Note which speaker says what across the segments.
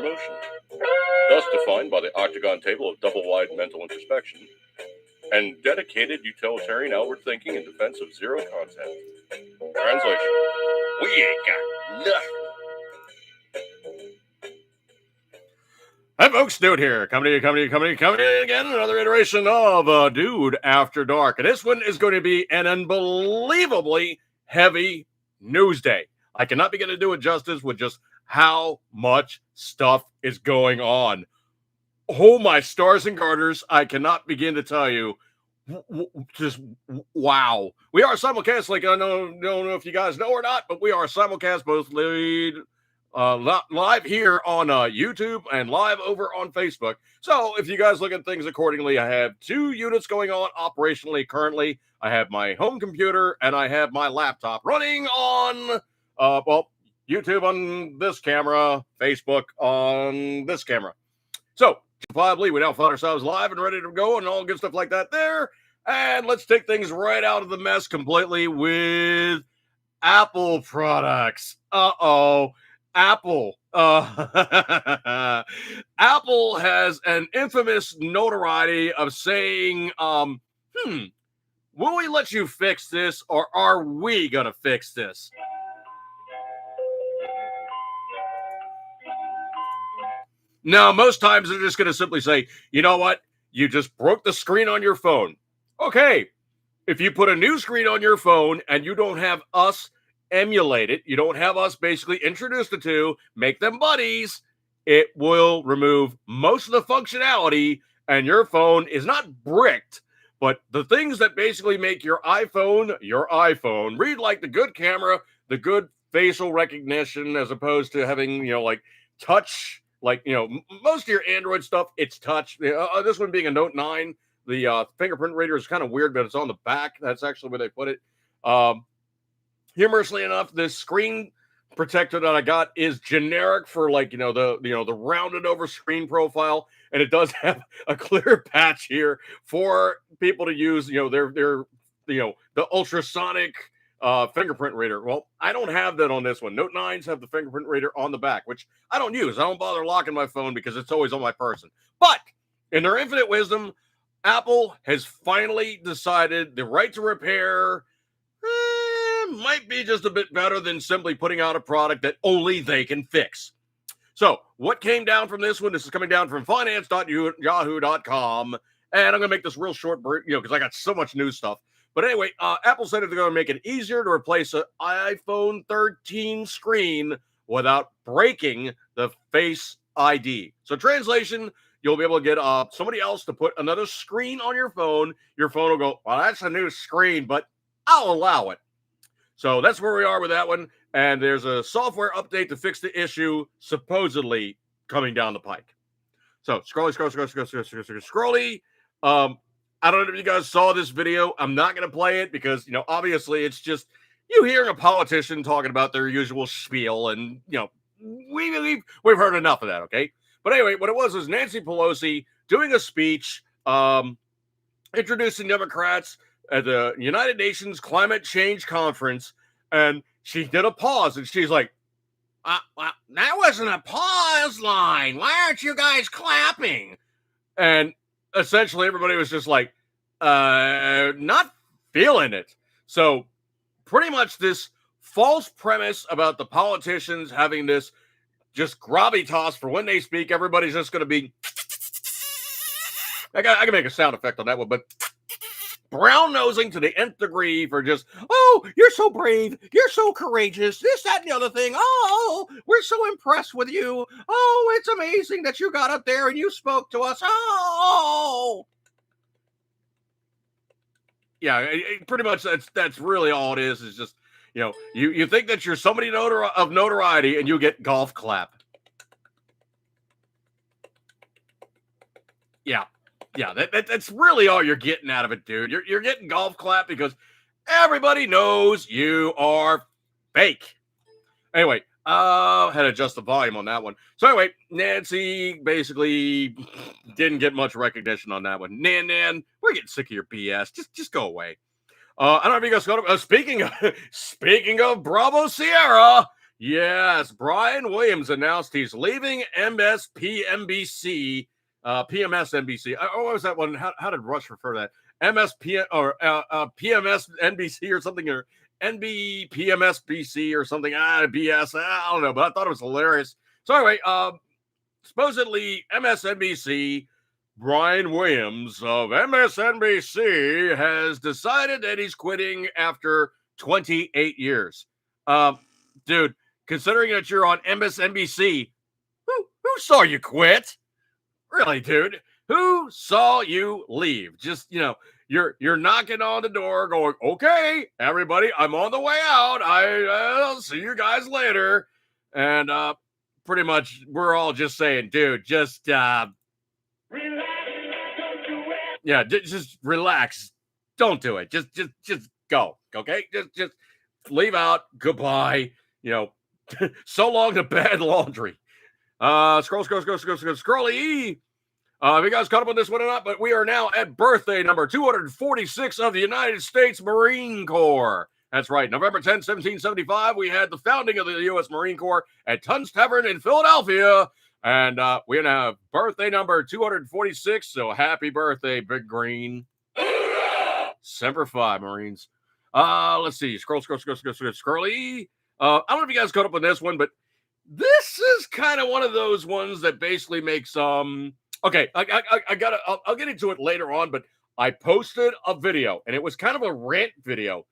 Speaker 1: emotion, thus defined by the octagon table of double-wide mental introspection and dedicated utilitarian outward thinking in defense of zero content. Translation: we ain't got nothing.
Speaker 2: Hi folks, Dude here, coming to you again, another iteration of Dude After Dark. And this one is going to be an unbelievably heavy news day. I cannot begin to do it justice with just how much stuff is going on. Oh my stars and garters, I cannot begin to tell you. Just wow. We are simulcast, like I don't know if you guys know or not, but we are simulcast both live here on YouTube and live over on Facebook. So if you guys look at things accordingly, I have two units going on operationally currently. I have my home computer and I have my laptop running on, YouTube on this camera, Facebook on this camera. So justifiably, we now find ourselves live and ready to go and all good stuff like that there. And let's take things right out of the mess completely with Apple products. Apple. Apple has an infamous notoriety of saying, will we let you fix this or are we going to fix this? Now, most times they're just going to simply say, you know what? You just broke the screen on your phone. Okay. If you put a new screen on your phone and you don't have us emulate it, you don't have us basically introduce the two, make them buddies, it will remove most of the functionality and your phone is not bricked, but the things that basically make your iPhone, read like the good camera, the good facial recognition, as opposed to having, like touch, most of your Android stuff, it's touch. This one being a Note 9, the fingerprint reader is kind of weird, but it's on the back. That's actually where they put it. Humorously enough, this screen protector that I got is generic for the rounded over screen profile, and it does have a clear patch here for people to use, the ultrasonic fingerprint reader. Well, I don't have that on this one. Note 9s have the fingerprint reader on the back, which I don't use. I don't bother locking my phone because it's always on my person. But in their infinite wisdom, Apple has finally decided the right to repair might be just a bit better than simply putting out a product that only they can fix. So what came down from this one? This is coming down from finance.yahoo.com. And I'm going to make this real short, because I got so much news stuff. But anyway, Apple said they're going to make it easier to replace an iPhone 13 screen without breaking the Face ID. So translation, you'll be able to get somebody else to put another screen on your phone. Your phone will go, well, that's a new screen, but I'll allow it. So that's where we are with that one. And there's a software update to fix the issue, supposedly coming down the pike. So scrolly. I don't know if you guys saw this video. I'm not going to play it because, obviously it's just you hearing a politician talking about their usual spiel. And, we've heard enough of that, okay? But anyway, what it was Nancy Pelosi doing a speech, introducing Democrats at the United Nations Climate Change Conference, and she did a pause, and she's like, that wasn't a pause line. Why aren't you guys clapping? And essentially everybody was just like, not feeling it. So pretty much this false premise about the politicians having this just gravitas for when they speak, everybody's just going to be, I can make a sound effect on that one, but brown nosing to the nth degree for just, oh, you're so brave, you're so courageous, this, that, and the other thing. Oh, we're so impressed with you. Oh, it's amazing that you got up there and you spoke to us. Oh, yeah, pretty much that's really all it is just, you think that you're somebody of notoriety and you get golf clap. Yeah, that's really all you're getting out of it, dude. You're getting golf clap because everybody knows you are fake. Anyway, had to adjust the volume on that one. So anyway, Nancy basically didn't get much recognition on that one. Nan, we're getting sick of your BS. Just go away. I don't know if you guys got speaking of Bravo Sierra, Yes, Brian Williams announced he's leaving MSPNBC, PMSNBC. What was that one? How did Rush refer to that? MSP or PMSNBC or something, or NBPMSBC or something. BS. I don't know, but I thought it was hilarious. So anyway, supposedly MSNBC, Brian Williams of MSNBC has decided that he's quitting after 28 years. Dude, considering that you're on MSNBC, who saw you quit? Really, dude? Who saw you leave? Just, you're knocking on the door going, okay, everybody, I'm on the way out. I'll see you guys later. And pretty much we're all just saying, dude, just relax, don't do it. Yeah, just relax. Don't do it. Just go. Okay? Just leave out. Goodbye. So long to bad laundry. Scrolly. Have you guys caught up on this one or not? But we are now at birthday number 246 of the United States Marine Corps. That's right. November 10th, 1775, we had the founding of the U.S. Marine Corps at Tun's Tavern in Philadelphia. And we have birthday number 246. So happy birthday, Big Green. Semper Fi, Marines. Let's see. Scrolly. I don't know if you guys caught up on this one, but this is kind of one of those ones that basically makes okay, I'll get into it later on, but I posted a video and it was kind of a rant video.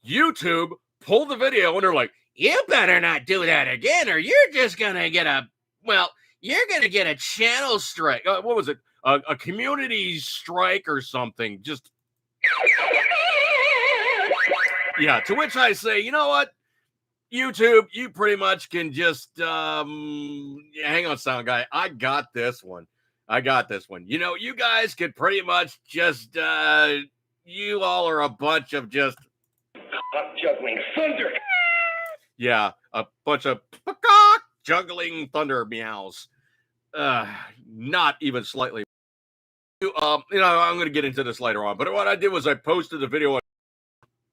Speaker 2: YouTube pulled the video and they're like, you better not do that again or you're just gonna get you're gonna get a channel strike. What was it? A community strike or something. Just yeah, to which I say, you know what? YouTube, you pretty much can just hang on, sound guy. I got this one. You guys could pretty much just you all are a bunch of just juggling thunder. Yeah, a bunch of juggling thunder meows. Not even slightly. I'm going to get into this later on, but what I did was I posted the video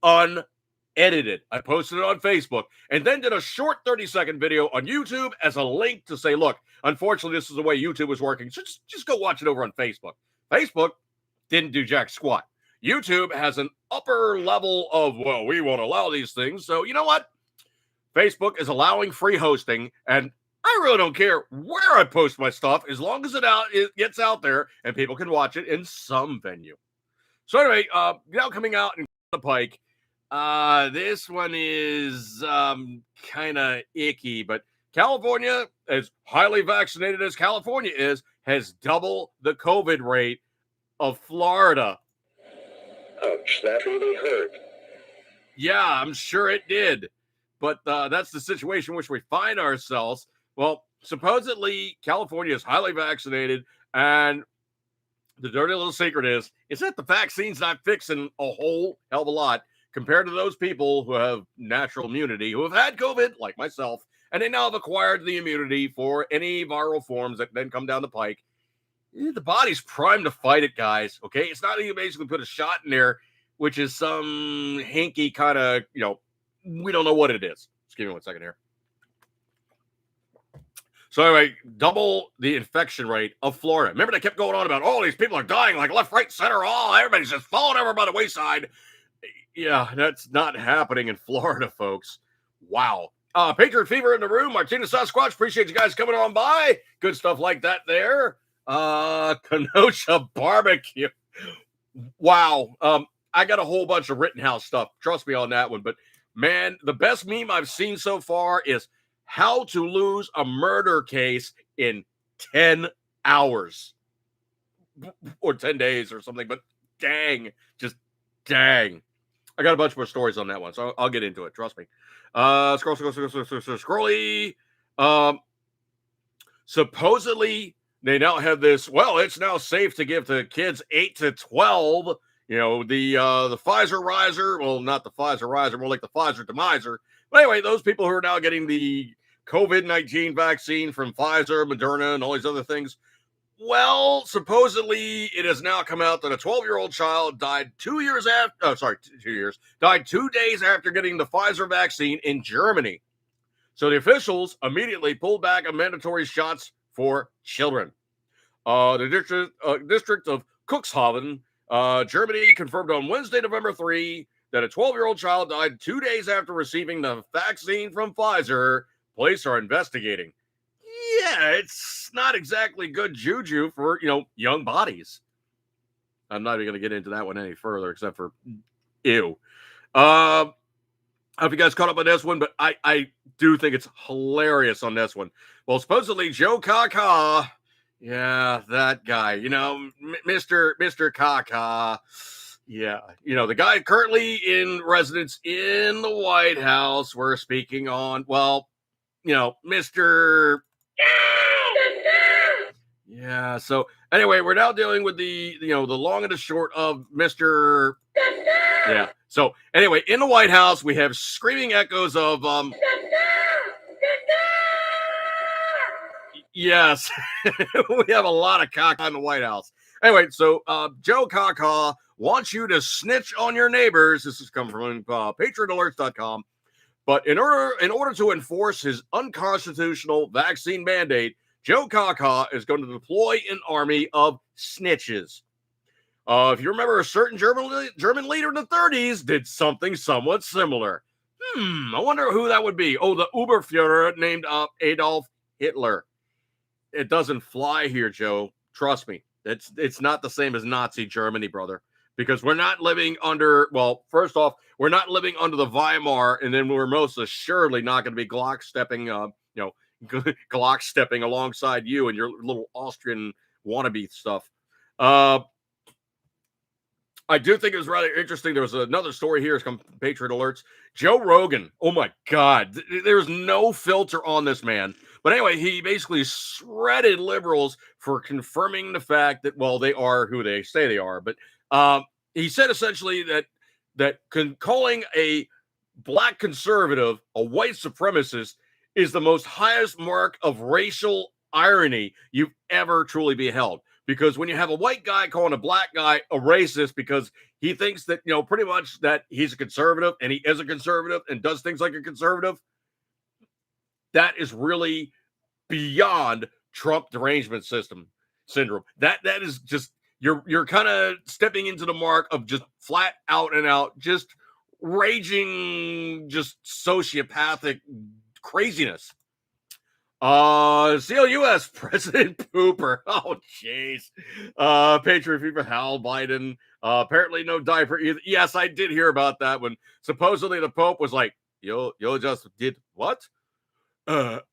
Speaker 2: unedited. I posted it on Facebook and then did a short 30-second video on YouTube as a link to say, look, unfortunately, this is the way YouTube is working. So just go watch it over on Facebook. Facebook didn't do jack squat. YouTube has an upper level of, well, we won't allow these things. So you know what? Facebook is allowing free hosting, and I really don't care where I post my stuff as long as it gets out there and people can watch it in some venue. So anyway, now coming out in the pike, this one is kind of icky, but California, as highly vaccinated as California is, has double the COVID rate of Florida.
Speaker 3: Ouch, that really hurt.
Speaker 2: Yeah, I'm sure it did. But that's the situation in which we find ourselves. Well, supposedly California is highly vaccinated, and the dirty little secret is that the vaccine's not fixing a whole hell of a lot compared to those people who have natural immunity, who have had COVID, like myself, and they now have acquired the immunity for any viral forms that then come down the pike. The body's primed to fight it, guys, okay? It's not that you basically put a shot in there, which is some hinky kind of, we don't know what it is. Just give me 1 second here. So anyway, double the infection rate of Florida. Remember they kept going on about, these people are dying like left, right, center, everybody's just falling over by the wayside. Yeah, that's not happening in Florida, folks. Wow. Patriot Fever in the room. Martina Sasquatch, appreciate you guys coming on by. Good stuff like that there. Kenosha barbecue. Wow. I got a whole bunch of Rittenhouse stuff. Trust me on that one. But man, the best meme I've seen so far is how to lose a murder case in 10 hours or 10 days or something. But dang. I got a bunch more stories on that one, so I'll get into it. Trust me. Scrolly. Supposedly, they now have this. Well, it's now safe to give to kids 8 to 12. The Pfizer riser. Well, not the Pfizer riser, more like the Pfizer demiser. But anyway, those people who are now getting the COVID-19 vaccine from Pfizer, Moderna, and all these other things. Well, supposedly it has now come out that a 12-year-old child died 2 years after, died 2 days after getting the Pfizer vaccine in Germany. So the officials immediately pulled back on mandatory shots for children. The district of Cuxhaven, Germany, confirmed on Wednesday, November 3, that a 12-year-old child died 2 days after receiving the vaccine from Pfizer. Police are investigating. Yeah, it's not exactly good juju for, young bodies. I'm not even going to get into that one any further, except for ew. I hope you guys caught up on this one, but I do think it's hilarious on this one. Well, supposedly Joe Kaka, yeah, that guy, Mr. Kaka, yeah, the guy currently in residence in the White House. We're speaking on, well, Mr. Yeah. So anyway, we're now dealing with the long and the short of Mr. Yeah. So anyway, in the White House, we have screaming echoes of yes, we have a lot of caca in the White House. Anyway, so Joe Kaka wants you to snitch on your neighbors. This is coming from patriotalerts.com. But in order to enforce his unconstitutional vaccine mandate, Joe Kaka is going to deploy an army of snitches. If you remember, a certain German leader in the 30s did something somewhat similar. I wonder who that would be. Oh, the Uberführer named Adolf Hitler. It doesn't fly here, Joe. Trust me. It's not the same as Nazi Germany, brother. Because we're not living under, well, first off, we're not living under the Weimar, and then we're most assuredly not going to be Glock stepping alongside you and your little Austrian wannabe stuff. I do think it was rather interesting. There was another story here from Patriot Alerts. Joe Rogan. Oh, my God. There's no filter on this man. But anyway, he basically shredded liberals for confirming the fact that, well, they are who they say they are. But he said essentially that calling a black conservative a white supremacist is the most highest mark of racial irony you've ever truly beheld. Because when you have a white guy calling a black guy a racist because he thinks that, pretty much that he's a conservative and he is a conservative and does things like a conservative, that is really beyond Trump derangement syndrome. That is just, you're kind of stepping into the mark of just flat out and out, just raging, just sociopathic craziness. CLUS President Pooper. Oh, jeez. Patriot Fever, Hal Biden. Apparently no diaper either. Yes, I did hear about that when supposedly the Pope was like, yo just did what? Well,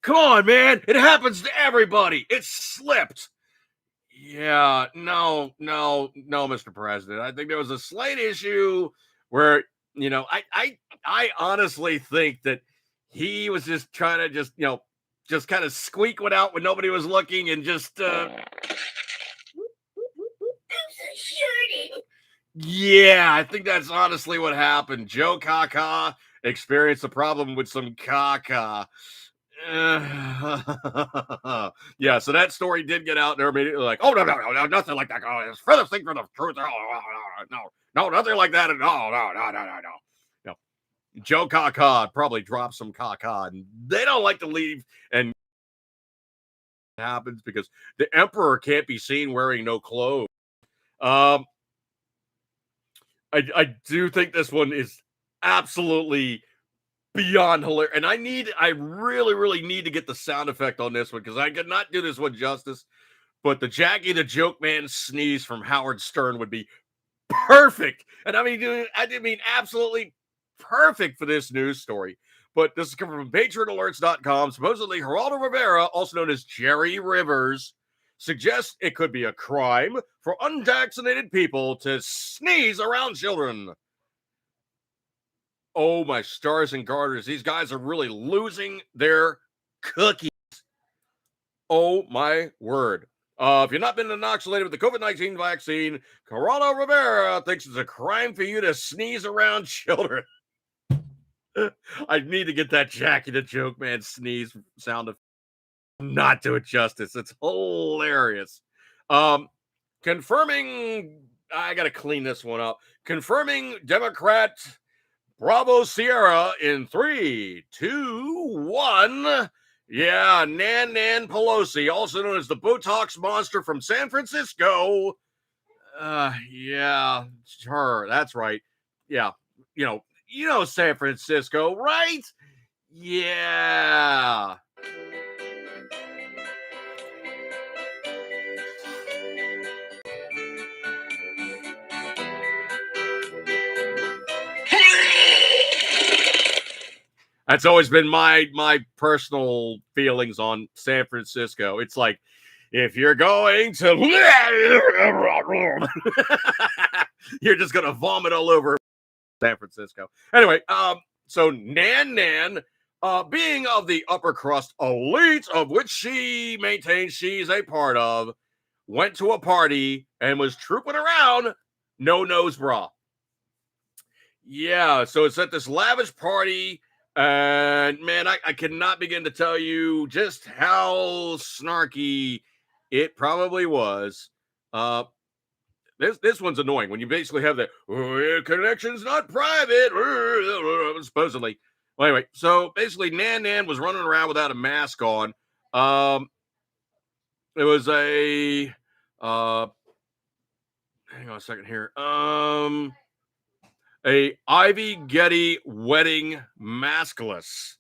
Speaker 2: come on, man. It happens to everybody. It slipped. Yeah, no, Mr. President. I think there was a slight issue where, I honestly think that he was just trying to just kind of squeak one out when nobody was looking and just yeah, I think that's honestly what happened. Joe Kaka experienced a problem with some caca. Yeah, so that story did get out there immediately, like, oh, no, nothing like that. Oh, it's furthest thing from the truth. No, nothing like that. No. Joe Kaka probably dropped some caca, and they don't like to leave, and it happens because the emperor can't be seen wearing no clothes. I do think this one is absolutely beyond hilarious, and I really need to get the sound effect on this one because I could not do this one justice. But the Jackie the Joke Man sneeze from Howard Stern would be perfect, and I mean absolutely perfect for this news story. But this is coming from patriotalerts.com. Supposedly, Geraldo Rivera, also known as Jerry Rivers, suggests it could be a crime for unvaccinated people to sneeze around children. Oh, my stars and garters. These guys are really losing their cookies. Oh, my word. If you've not been inoculated with the COVID-19 vaccine, Geraldo Rivera thinks it's a crime for you to sneeze around children. I need to get that Jackie the Joke Man sneeze sound of not do it justice. It's hilarious. Confirming, I got to clean this one up. Confirming Democrat Bravo Sierra in 3, 2, 1. Yeah, Nan Pelosi, also known as the Botox monster from San Francisco. Yeah, her. That's right. Yeah, you know San Francisco, right? Yeah. That's always been my personal feelings on San Francisco. It's like if you're going to you're just gonna vomit all over San Francisco. Anyway, so Nan, being of the upper crust elite of which she maintains she's a part of, went to a party and was trooping around no nose bra. Yeah, so it's at this lavish party, and man, I cannot begin to tell you just how snarky it probably was. Uh, this one's annoying when you basically have the connection's not private, supposedly. Well, anyway, so basically, Nan was running around without a mask on. It was a hang on a second here. A Ivy Getty wedding maskless.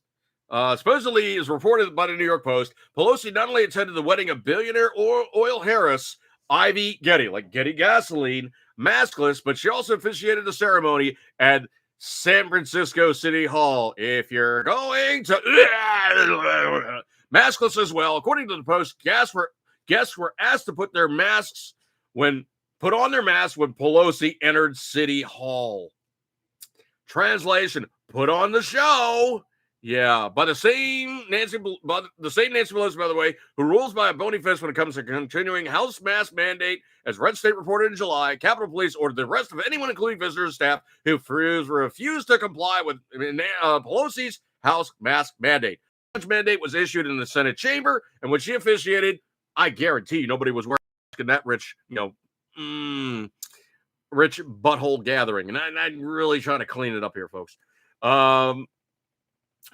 Speaker 2: Supposedly, is reported by the New York Post, Pelosi not only attended the wedding of billionaire oil heiress Ivy Getty, like Getty gasoline, maskless, but she also officiated the ceremony at San Francisco City Hall. If you're going to maskless as well, according to the Post, guests were asked to put on their masks when Pelosi entered City Hall. Translation: put on the show. Yeah, by the same Nancy Pelosi, by the way, who rules by a bony fist when it comes to continuing House mask mandate. As Red State reported in July, Capitol Police ordered the arrest of anyone, including visitors and staff, who refused to comply with Pelosi's House mask mandate. The mandate was issued in the Senate chamber, and when she officiated, I guarantee you nobody was wearing a mask in that rich, rich butthole gathering. And I'm really trying to clean it up here, folks.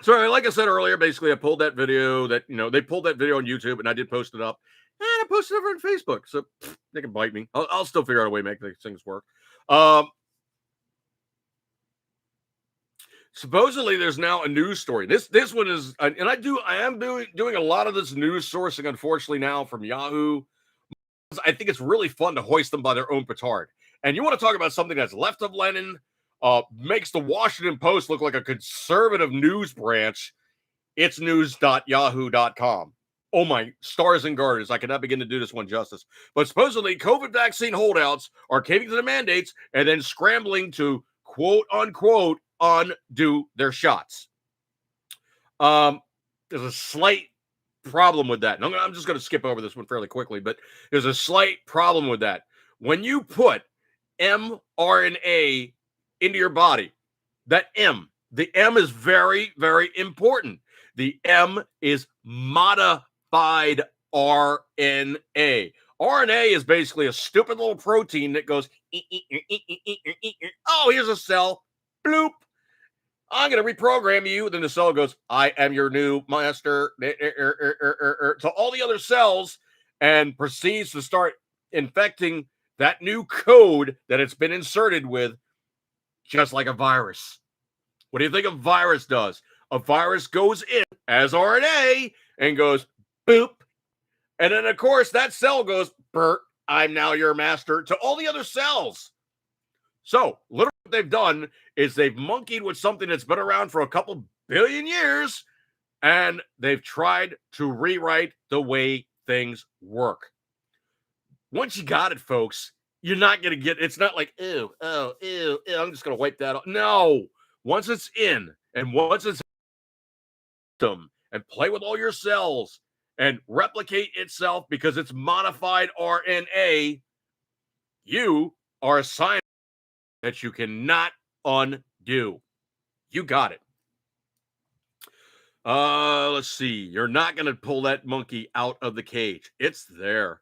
Speaker 2: So like I said earlier, basically I pulled that video they pulled that video on YouTube and I did post it up. And I posted it over on Facebook. So they can bite me. I'll still figure out a way to make these things work. Supposedly there's now a news story. This one is, and I am doing a lot of this news sourcing, unfortunately, now from Yahoo. I think it's really fun to hoist them by their own petard. And you want to talk about something that's left of Lenin, makes the Washington Post look like a conservative news branch. It's news.yahoo.com. Oh my stars and garters. I cannot begin to do this one justice. But supposedly COVID vaccine holdouts are caving to the mandates and then scrambling to quote unquote undo their shots. There's a slight problem with that. And I'm just going to skip over this one fairly quickly, but there's a slight problem with that. When you put mRNA into your body, the M is very, very important. The M is modified RNA. RNA is basically a stupid little protein that goes, oh, here's a cell, bloop. I'm going to reprogram you. Then the cell goes, I am your new master, to all the other cells, and proceeds to start infecting that new code that it's been inserted with, just like a virus. What do you think a virus does? A virus goes in as RNA and goes, boop. And then, of course, that cell goes, Bert, I'm now your master, to all the other cells. So, literally what they've done is they've monkeyed with something that's been around for a couple billion years, and they've tried to rewrite the way things work. Once you got it, folks, you're not going to get, it's not like, ew, I'm just going to wipe that off. No, once it's in, and once it's in, and play with all your cells, and replicate itself because it's modified RNA, you are a scientist that you cannot undo. You got it. Let's see. You're not going to pull that monkey out of the cage. It's there.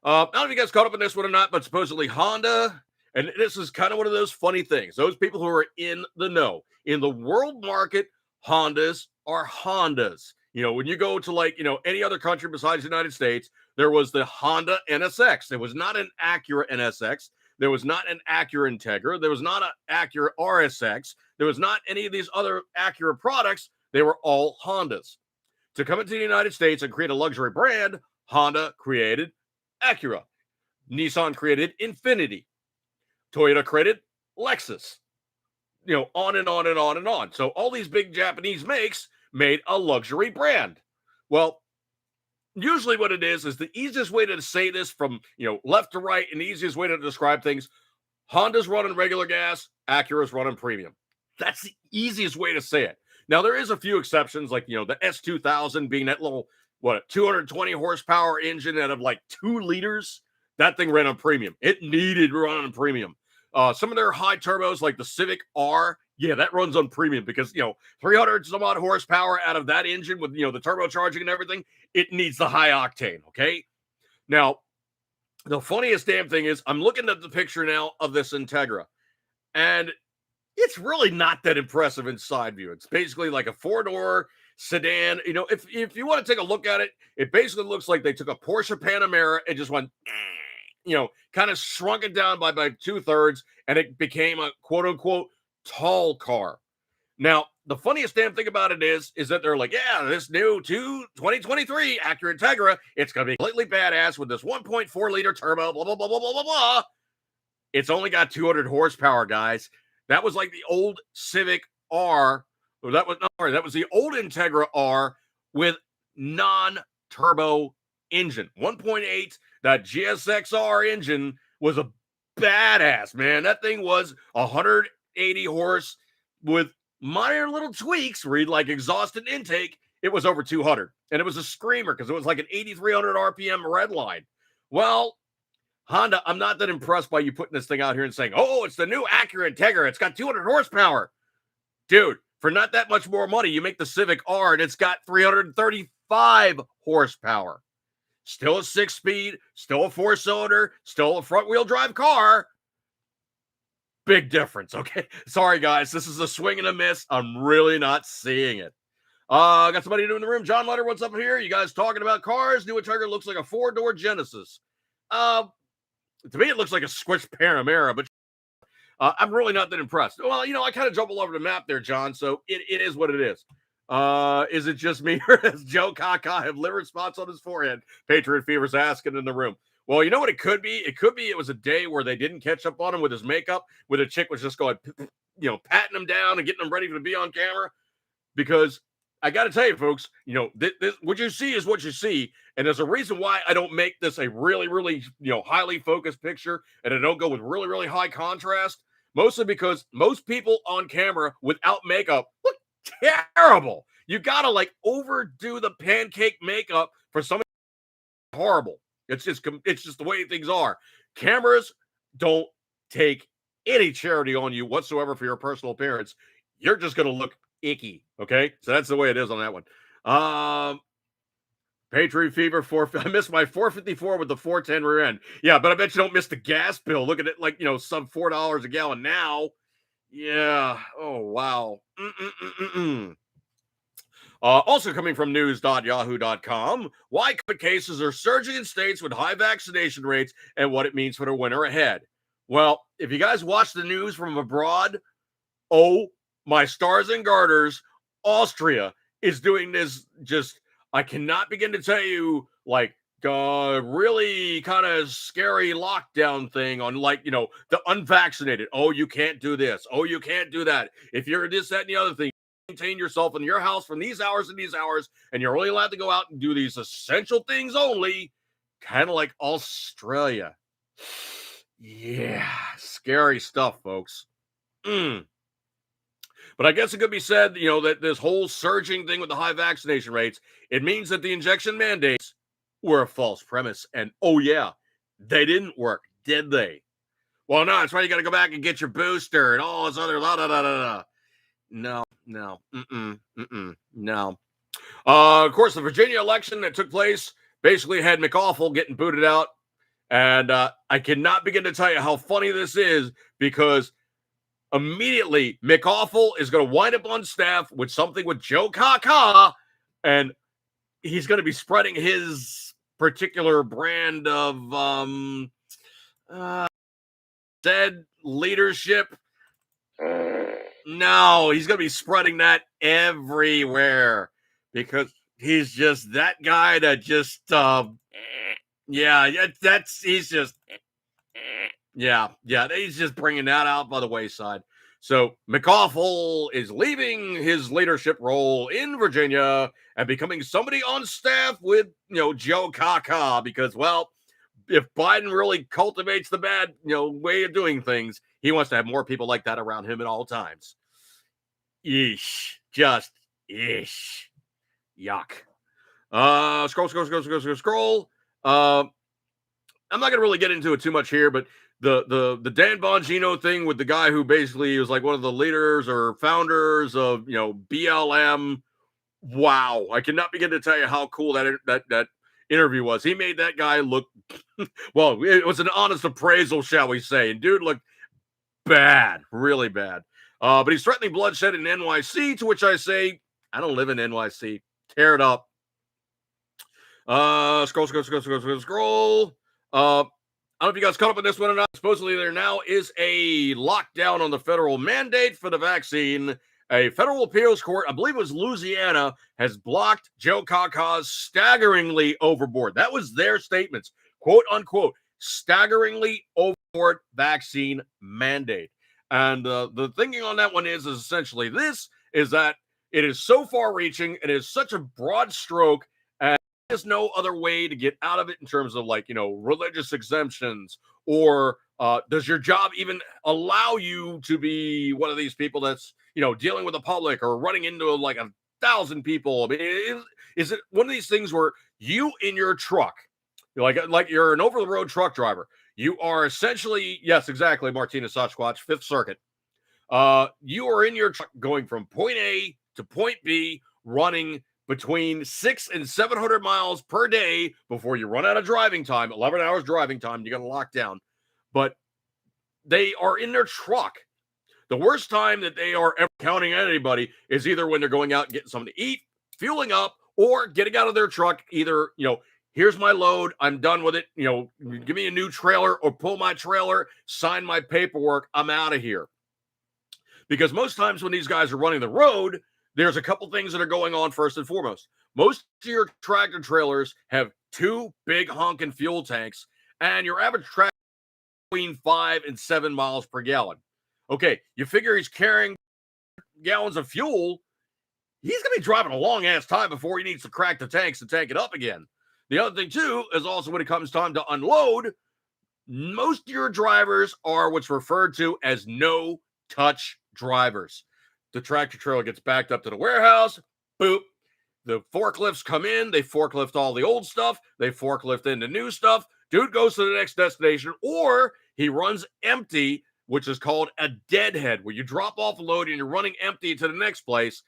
Speaker 2: I don't know if you guys caught up on this one or not, but supposedly Honda And this is kind of one of those funny things. Those people who are in the know, in the world market, Hondas are Hondas. When you go to like, any other country besides the United States, there was the Honda NSX. There was not an Acura NSX. There was not an Acura Integra. There was not an Acura RSX. There was not any of these other Acura products. They were all Hondas. To come into the United States and create a luxury brand, Honda created Acura. Nissan created Infiniti. Toyota created Lexus. On and on and on and on. So all these big Japanese makes made a luxury brand. Well, usually what it is the easiest way to say this from, left to right, and the easiest way to describe things, Honda's running regular gas, Acura's running premium. That's the easiest way to say it. Now, there is a few exceptions, like, the S2000 being that little, 220 horsepower engine out of like 2 liters. That thing ran on premium. It needed run on premium. Some of their high turbos, like the Civic R, yeah, that runs on premium because, 300 some odd horsepower out of that engine with, the turbocharging and everything, it needs the high octane, okay? Now, the funniest damn thing is I'm looking at the picture now of this Integra, and it's really not that impressive in side view. It's basically like a 4-door sedan. If you want to take a look at it, it basically looks like they took a Porsche Panamera and just went, kind of shrunk it down by 2/3, and it became a quote unquote tall car. Now, the funniest damn thing about it is that they're like, yeah, this new 2023 Acura Integra, it's going to be completely badass with this 1.4 liter turbo, blah, blah, blah, blah, blah, blah, blah. It's only got 200 horsepower, guys. That was like the old Civic R. That was the old Integra R with non-turbo engine. 1.8, that GSX-R engine was a badass, man. That thing was 180 horse with minor little tweaks, read like exhaust and intake. It was over 200, and it was a screamer because it was like an 8,300 RPM red line. Well, Honda, I'm not that impressed by you putting this thing out here and saying, oh, it's the new Acura Integra. It's got 200 horsepower. Dude, for not that much more money, you make the Civic R, and it's got 335 horsepower. Still a 6-speed, still a 4-cylinder, still a front-wheel drive car. Big difference, okay? Sorry, guys. This is a swing and a miss. I'm really not seeing it. Got somebody new in the room. John Letter, what's up here? You guys talking about cars? New Integra looks like a 4-door Genesis. To me, it looks like a switched Panamera, but I'm really not that impressed. Well, I kind of jump all over the map there, John, so it is what it is. Is it just me, or does Joe Kaka have liver spots on his forehead? Patriot Fever's asking in the room. Well, you know what it could be? It was a day where they didn't catch up on him with his makeup, where the chick was just going, patting him down and getting him ready to be on camera. Because I got to tell you, folks, this, what you see is what you see. And there's a reason why I don't make this a really, really, highly focused picture, and I don't go with really, really high contrast. Mostly because most people on camera without makeup look terrible. You got to like overdo the pancake makeup for something horrible. It's just the way things are. Cameras don't take any charity on you whatsoever for your personal appearance. You're just going to look icky. Okay. So that's the way it is on that one. Patriot Fever, I missed my 454 with the 410 rear end. Yeah, but I bet you don't miss the gas bill. Look at it like, sub $4 a gallon now. Yeah. Oh, wow. Also coming from news.yahoo.com, why COVID cases are surging in states with high vaccination rates and what it means for the winter ahead. Well, if you guys watch the news from abroad, oh, my stars and garters, Austria is doing this I cannot begin to tell you, like, really kind of scary lockdown thing on, like, the unvaccinated. Oh, you can't do this. Oh, you can't do that. If you're this, that, and the other thing, maintain yourself in your house from these hours and these hours, and you're only allowed to go out and do these essential things only, kind of like Australia. Yeah, scary stuff, folks. But I guess it could be said, that this whole surging thing with the high vaccination rates, it means that the injection mandates were a false premise. And, oh, yeah, they didn't work, did they? Well, no, that's why you got to go back and get your booster and all this other No. No. Of course, the Virginia election that took place basically had McAwful getting booted out. And I cannot begin to tell you how funny this is because immediately McAwful is going to wind up on staff with something with Joe Kaka, and he's going to be spreading his particular brand of said leadership. No, he's going to be spreading that everywhere because he's just that guy that just he's just he's just bringing that out by the wayside. So McAwful is leaving his leadership role in Virginia and becoming somebody on staff with, Joe Kaka because, well, if Biden really cultivates the bad, way of doing things, he wants to have more people like that around him at all times. Yeesh. Just yeesh. Yuck. Scroll. I'm not gonna really get into it too much here, but the Dan Bongino thing with the guy who basically was like one of the leaders or founders of BLM. Wow, I cannot begin to tell you how cool that interview was. He made that guy look well. It was an honest appraisal, shall we say? And dude looked bad, really bad. But he's threatening bloodshed in NYC, to which I say, I don't live in NYC. Tear it up. Scroll. I don't know if you guys caught up on this one or not. Supposedly there now is a lockdown on the federal mandate for the vaccine. A federal appeals court, I believe it was Louisiana, has blocked Joe Kaka's staggeringly overboard. That was their statements, quote unquote, staggeringly overboard vaccine mandate. And the thinking on that one is essentially this, is that it is so far reaching, it is such a broad stroke, and there's no other way to get out of it in terms of religious exemptions, or does your job even allow you to be one of these people that's, dealing with the public or running into like 1,000 people? I mean, is it one of these things where you in your truck, like you're an over-the-road truck driver, you are essentially, yes, exactly, Martina Sasquatch, Fifth Circuit. You are in your truck going from point A to point B, running between 600 and 700 miles per day before you run out of driving time, 11 hours driving time, you got to lock down. But they are in their truck. The worst time that they are ever counting on anybody is either when they're going out and getting something to eat, fueling up, or getting out of their truck. Either, here's my load, I'm done with it. Give me a new trailer or pull my trailer, sign my paperwork, I'm out of here. Because most times when these guys are running the road, there's a couple things that are going on first and foremost. Most of your tractor trailers have 2 big honking fuel tanks, and your average tractor between 5 and 7 miles per gallon. Okay, you figure he's carrying gallons of fuel, he's going to be driving a long-ass time before he needs to crack the tanks and tank it up again. The other thing, too, is also when it comes time to unload, most of your drivers are what's referred to as no-touch drivers. The tractor trailer gets backed up to the warehouse, boop. The forklifts come in, they forklift all the old stuff, they forklift in the new stuff. Dude goes to the next destination, or he runs empty, which is called a deadhead, where you drop off a load and you're running empty to the next place.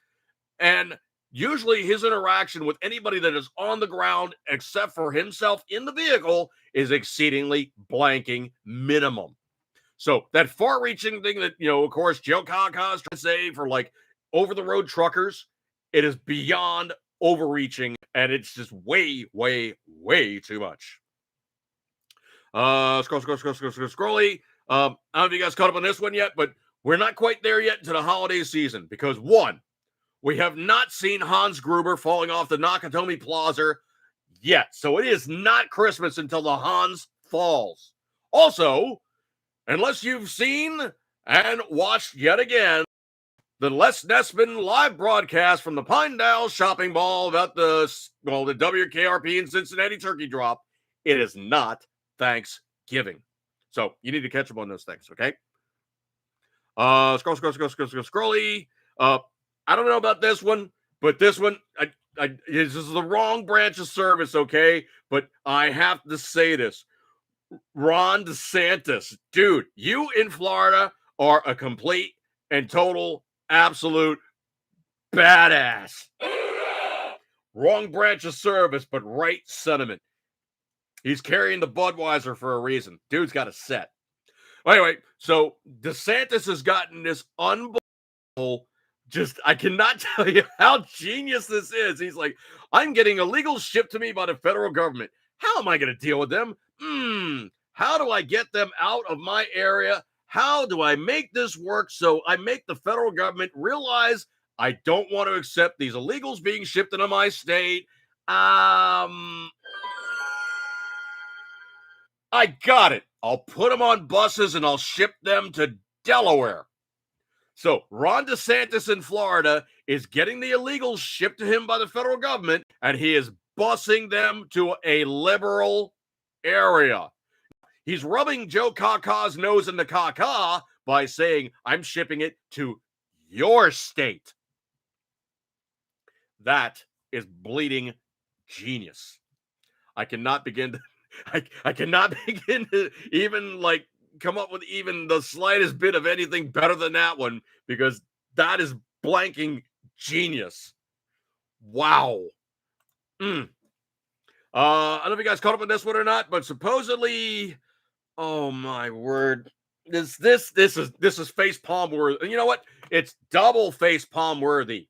Speaker 2: And usually his interaction with anybody that is on the ground, except for himself in the vehicle, is exceedingly blanking minimum. So that far-reaching thing that, of course, Joe Kaka's trying to say for over-the-road truckers, it is beyond overreaching, and it's just way, way, way too much. Scrolly. I don't know if you guys caught up on this one yet, but we're not quite there yet into the holiday season because, one, we have not seen Hans Gruber falling off the Nakatomi Plaza yet. So it is not Christmas until the Hans falls. Also, unless you've seen and watched yet again the Les Nessman live broadcast from the Pinedale Shopping Mall about the WKRP in Cincinnati turkey drop, it is not Thanksgiving. So you need to catch up on those things, okay? Scrolly. I don't know about this one, but this one, this is the wrong branch of service, okay? But I have to say this. Ron DeSantis, dude, you in Florida are a complete and total absolute badass. Wrong branch of service, but right sentiment. He's carrying the Budweiser for a reason. Dude's got a set. Anyway, so DeSantis has gotten this unbelievable, just, I cannot tell you how genius this is. He's like, I'm getting illegals shipped to me by the federal government. How am I going to deal with them? How do I get them out of my area? How do I make this work so I make the federal government realize I don't want to accept these illegals being shipped into my state? I got it. I'll put them on buses and I'll ship them to Delaware. So Ron DeSantis in Florida is getting the illegals shipped to him by the federal government, and he is busing them to a liberal area. He's rubbing Joe Caca's nose in the caca by saying, I'm shipping it to your state. That is bleeding genius. I cannot begin to I cannot begin to even like come up with even the slightest bit of anything better than that one, because that is blanking genius. Wow. I don't know if you guys caught up with this one or not, but supposedly, oh my word, this is face palm worthy. And you know what? It's double face palm worthy.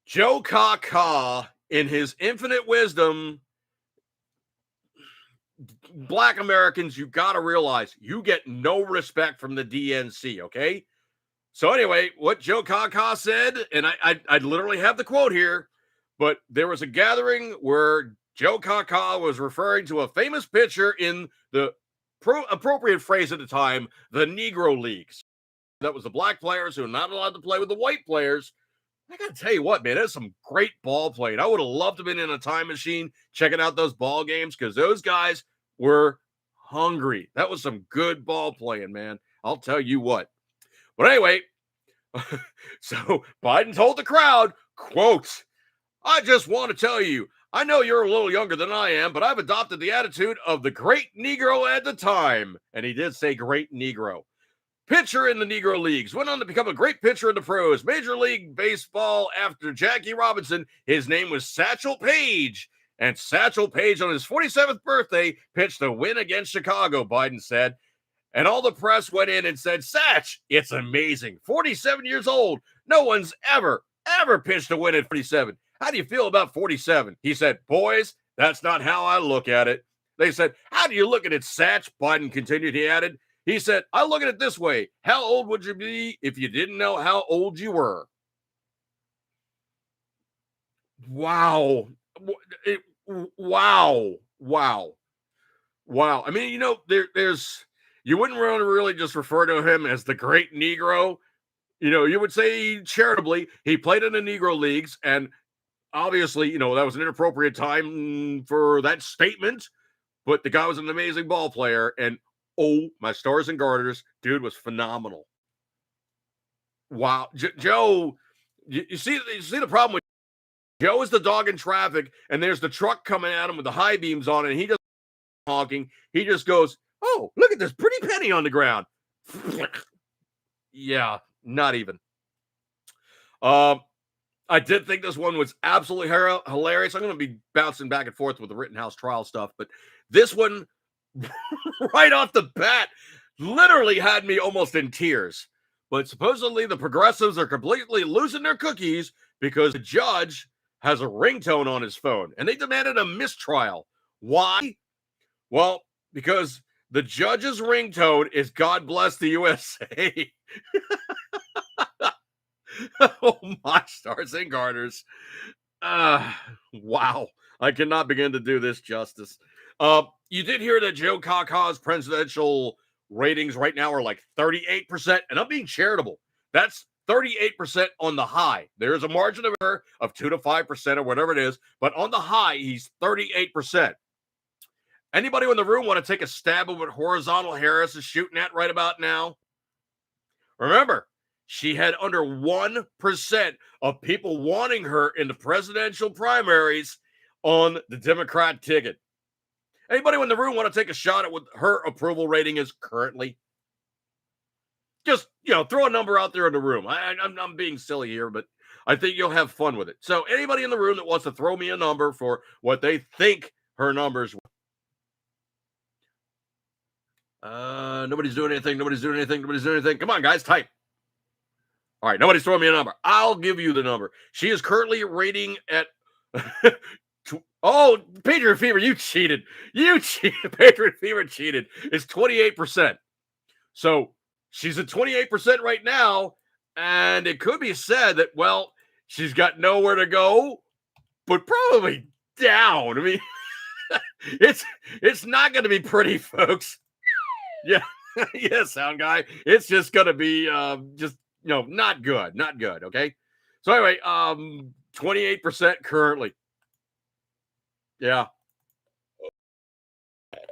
Speaker 2: Joe Caca, in his infinite wisdom, Black Americans, you got to realize you get no respect from the DNC, okay? So anyway, what Joe Caca said, and I literally have the quote here, but there was a gathering where Joe Caca was referring to a famous pitcher in the appropriate phrase at the time, the Negro Leagues. That was the black players who are not allowed to play with the white players. I got to tell you what, man, that's some great ball playing. I would have loved to have been in a time machine checking out those ball games, because those guys were hungry. That was some good ball playing, man. I'll tell you what. But anyway, so Biden told the crowd, quote, I just want to tell you, I know you're a little younger than I am, but I've adopted the attitude of the great Negro at the time. And he did say great Negro. Pitcher in the Negro Leagues, went on to become a great pitcher in the pros. Major League Baseball after Jackie Robinson. His name was Satchel Paige. And Satchel Paige, on his 47th birthday, pitched a win against Chicago, Biden said. And all the press went in and said, Satch, it's amazing. 47 years old. No one's ever pitched a win at 47. How do you feel about 47? He said, boys, that's not how I look at it. They said, how do you look at it, Satch? Biden continued, he added. He said, I look at it this way. How old would you be if you didn't know how old you were? Wow. Wow. I mean, you know, there's, you wouldn't really just refer to him as the great Negro. You know, you would say charitably, he played in the Negro Leagues, and obviously, you know, that was an inappropriate time for that statement, but the guy was an amazing ball player, and oh, my stars and garters, dude was phenomenal. Wow. Joe, you see the problem with Joe is the dog in traffic, and there's the truck coming at him with the high beams on it, and he just honking. He just goes, oh, look at this pretty penny on the ground. Yeah, not even. I did think this one was absolutely hilarious. I'm going to be bouncing back and forth with the Rittenhouse trial stuff, but this one, right off the bat, literally had me almost in tears. But supposedly the progressives are completely losing their cookies because the judge has a ringtone on his phone, and they demanded a mistrial. Why? Well, because the judge's ringtone is God Bless the USA. Oh, my stars and garters. Wow. I cannot begin to do this justice. You did hear that Joe Caca's presidential ratings right now are like 38%, and I'm being charitable. That's 38% on the high. There's a margin of error of 2 to 5% or whatever it is, but on the high, he's 38%. Anybody in the room want to take a stab at what Horizontal Harris is shooting at right about now? Remember, she had under 1% of people wanting her in the presidential primaries on the Democrat ticket. Anybody in the room want to take a shot at what her approval rating is currently? Just, you know, throw a number out there in the room. I'm being silly here, but I think you'll have fun with it. So anybody in the room that wants to throw me a number for what they think her numbers. Nobody's doing anything. Nobody's doing anything. Nobody's doing anything. Come on, guys, type. All right, nobody's throwing me a number. I'll give you the number. She is currently rating at. Oh, Patriot Fever, you cheated. You cheated. Patriot Fever cheated. It's 28%. So she's at 28% right now, and it could be said that, well, she's got nowhere to go, but probably down. I mean, it's not going to be pretty, folks. Yeah, yeah, sound guy. It's just going to be just not good, not good. Okay. So anyway, 28% currently. Yeah.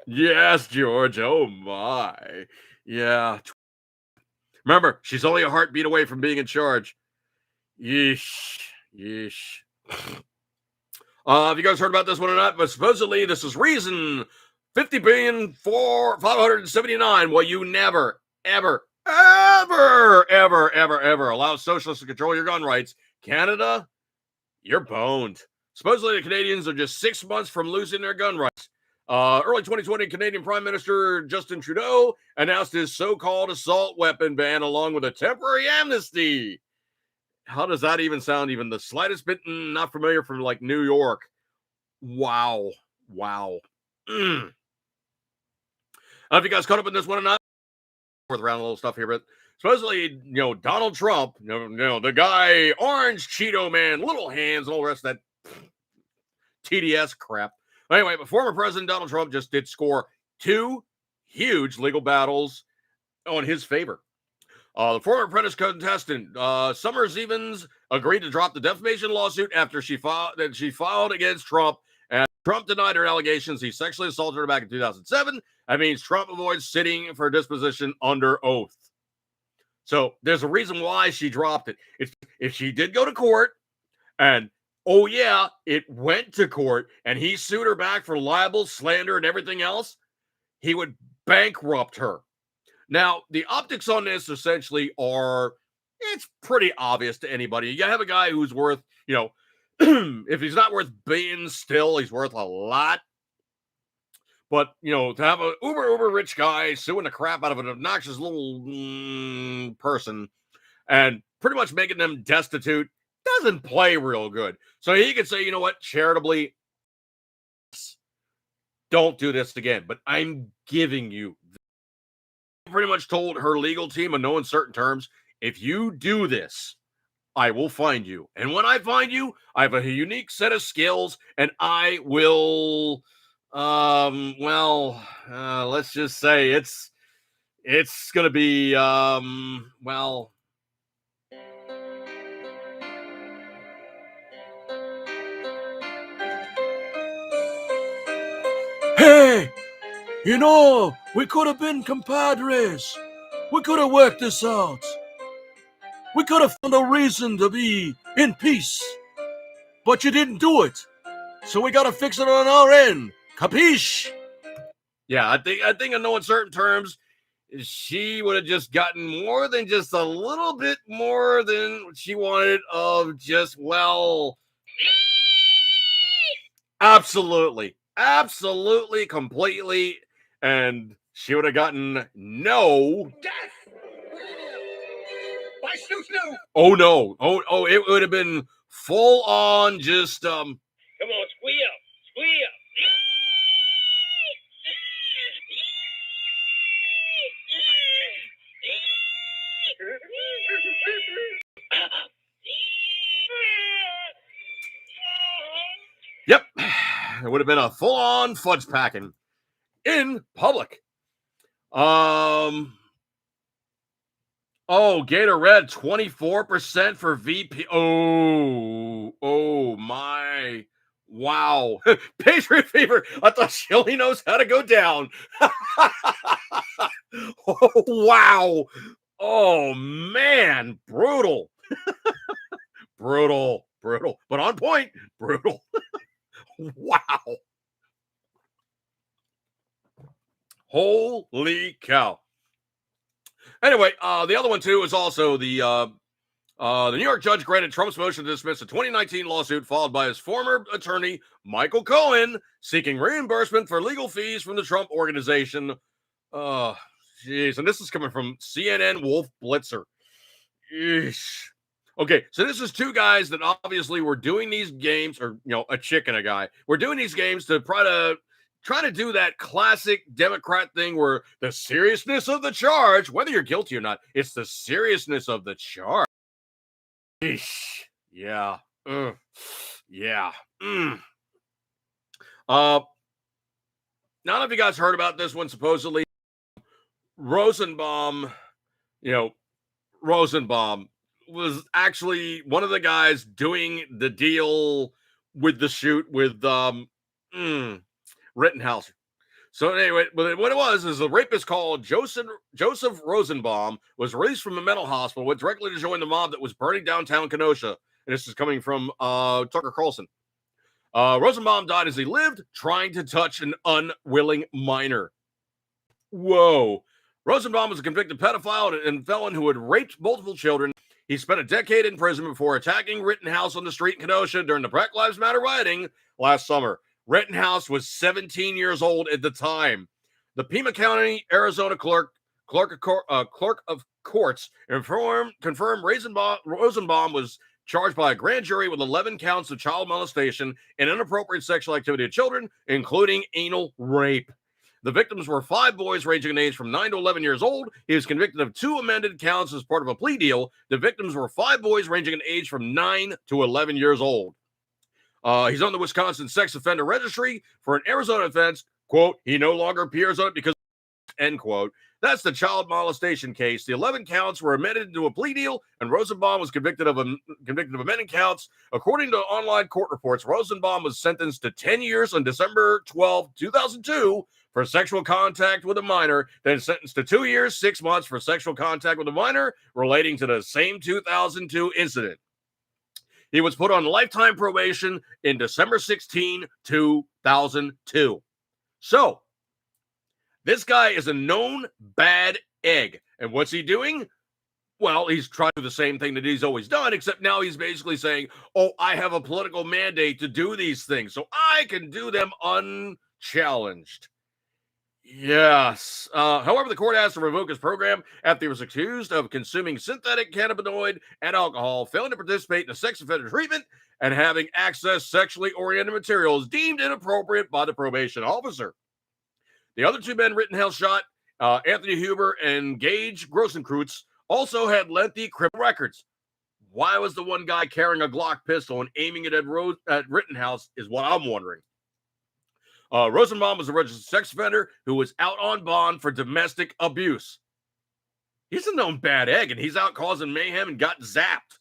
Speaker 2: Yes, George. Oh my. Yeah. Remember, she's only a heartbeat away from being in charge. Yeesh. Yeesh. Have you guys heard about this one or not? But supposedly this is reason 50 billion for 579. Well, you never, ever, ever, ever, ever, ever allow socialists to control your gun rights. Canada, you're boned. Supposedly the Canadians are just 6 months from losing their gun rights. Early 2020, Canadian Prime Minister Justin Trudeau announced his so-called assault weapon ban along with a temporary amnesty. How does that even sound even the slightest bit not familiar from like New York? Wow. Wow. Have you guys caught up in this one or not? Fourth round little stuff here, but supposedly, Donald Trump, the guy, Orange Cheeto Man, little hands, and all the rest of that TDS crap. Anyway, but former President Donald Trump just did score 2 huge legal battles on his favor. The former apprentice contestant, Summer Stevens, agreed to drop the defamation lawsuit after she filed against Trump, and Trump denied her allegations he sexually assaulted her back in 2007. That means Trump avoids sitting for disposition under oath. So there's a reason why she dropped it. If she did go to court, and oh yeah, it went to court, and he sued her back for libel, slander, and everything else, he would bankrupt her. Now, the optics on this essentially are, it's pretty obvious to anybody. You have a guy who's worth, if he's not worth billions still, he's worth a lot. But, to have an uber rich guy suing the crap out of an obnoxious little person and pretty much making them destitute doesn't play real good. So he could say, you know what, charitably, don't do this again. But I'm giving you pretty much told her legal team in no uncertain terms, if you do this, I will find you. And when I find you, I have a unique set of skills, and I will, let's just say it's going to be,
Speaker 4: Hey! We could have been compadres. We could have worked this out. We could have found a reason to be in peace. But you didn't do it. So we gotta fix it on our end. Capiche?
Speaker 2: Yeah, I think in no uncertain terms, she would have just gotten more than just a little bit more than she wanted of just, absolutely, completely. And she would have gotten no
Speaker 3: Death! By snoo-snoo!
Speaker 2: Oh no! Oh! It would have been full on. Just
Speaker 3: Come on, squeal! Squeal!
Speaker 2: Yep, it would have been a full on fudge packing in public. Oh, Gator Red, 24% for VP. Oh my. Wow. Patriot Fever. I thought she only knows how to go down. Oh, wow. Oh, man. Brutal. Brutal. But on point. Brutal. Wow. Holy cow. Anyway, the other one too is also the The New York judge granted Trump's motion to dismiss a 2019 lawsuit filed by his former attorney, Michael Cohen, seeking reimbursement for legal fees from the Trump organization. Oh, jeez. And this is coming from CNN Wolf Blitzer. Eesh. Okay, so this is two guys that obviously were doing these games, or a chick and a guy. We're doing these games to try to do that classic Democrat thing where the seriousness of the charge, whether you're guilty or not, it's the seriousness of the charge. Eesh. Yeah. Yeah. Now, if you guys heard about this one, supposedly Rosenbaum, Rosenbaum was actually one of the guys doing the deal with the shoot with Rittenhouse. So anyway, what it was is a rapist called Joseph Rosenbaum was released from a mental hospital, went directly to join the mob that was burning downtown Kenosha. And this is coming from Tucker Carlson. Rosenbaum died as he lived, trying to touch an unwilling minor. Whoa. Rosenbaum was a convicted pedophile and felon who had raped multiple children. He spent a decade in prison before attacking Rittenhouse on the street in Kenosha during the Black Lives Matter rioting last summer. Rittenhouse was 17 years old at the time. The Pima County, Arizona clerk of courts confirmed Rosenbaum was charged by a grand jury with 11 counts of child molestation and inappropriate sexual activity of children, including anal rape. The victims were 5 boys ranging in age from 9 to 11 years old. He was convicted of 2 amended counts as part of a plea deal. The victims were 5 boys ranging in age from 9 to 11 years old. He's on the Wisconsin Sex Offender Registry for an Arizona offense. Quote, he no longer appears on it because, end quote. That's the child molestation case. The 11 counts were amended into a plea deal, and Rosenbaum was convicted of amending counts. According to online court reports, Rosenbaum was sentenced to 10 years on December 12, 2002 for sexual contact with a minor, then sentenced to 2 years, 6 months for sexual contact with a minor relating to the same 2002 incident. He was put on lifetime probation in December 16, 2002. So, this guy is a known bad egg. And what's he doing? Well, he's trying to do the same thing that he's always done, except now he's basically saying, oh, I have a political mandate to do these things, so I can do them unchallenged. Yes. However, the court asked to revoke his program after he was accused of consuming synthetic cannabinoid and alcohol, failing to participate in a sex offender treatment, and having accessed sexually oriented materials deemed inappropriate by the probation officer. The other 2 men Rittenhouse shot, Anthony Huber and Gage Grossenkreutz, also had lengthy criminal records. Why was the one guy carrying a Glock pistol and aiming it at Rittenhouse is what I'm wondering. Rosenbaum was a registered sex offender who was out on bond for domestic abuse. He's a known bad egg, and he's out causing mayhem and got zapped.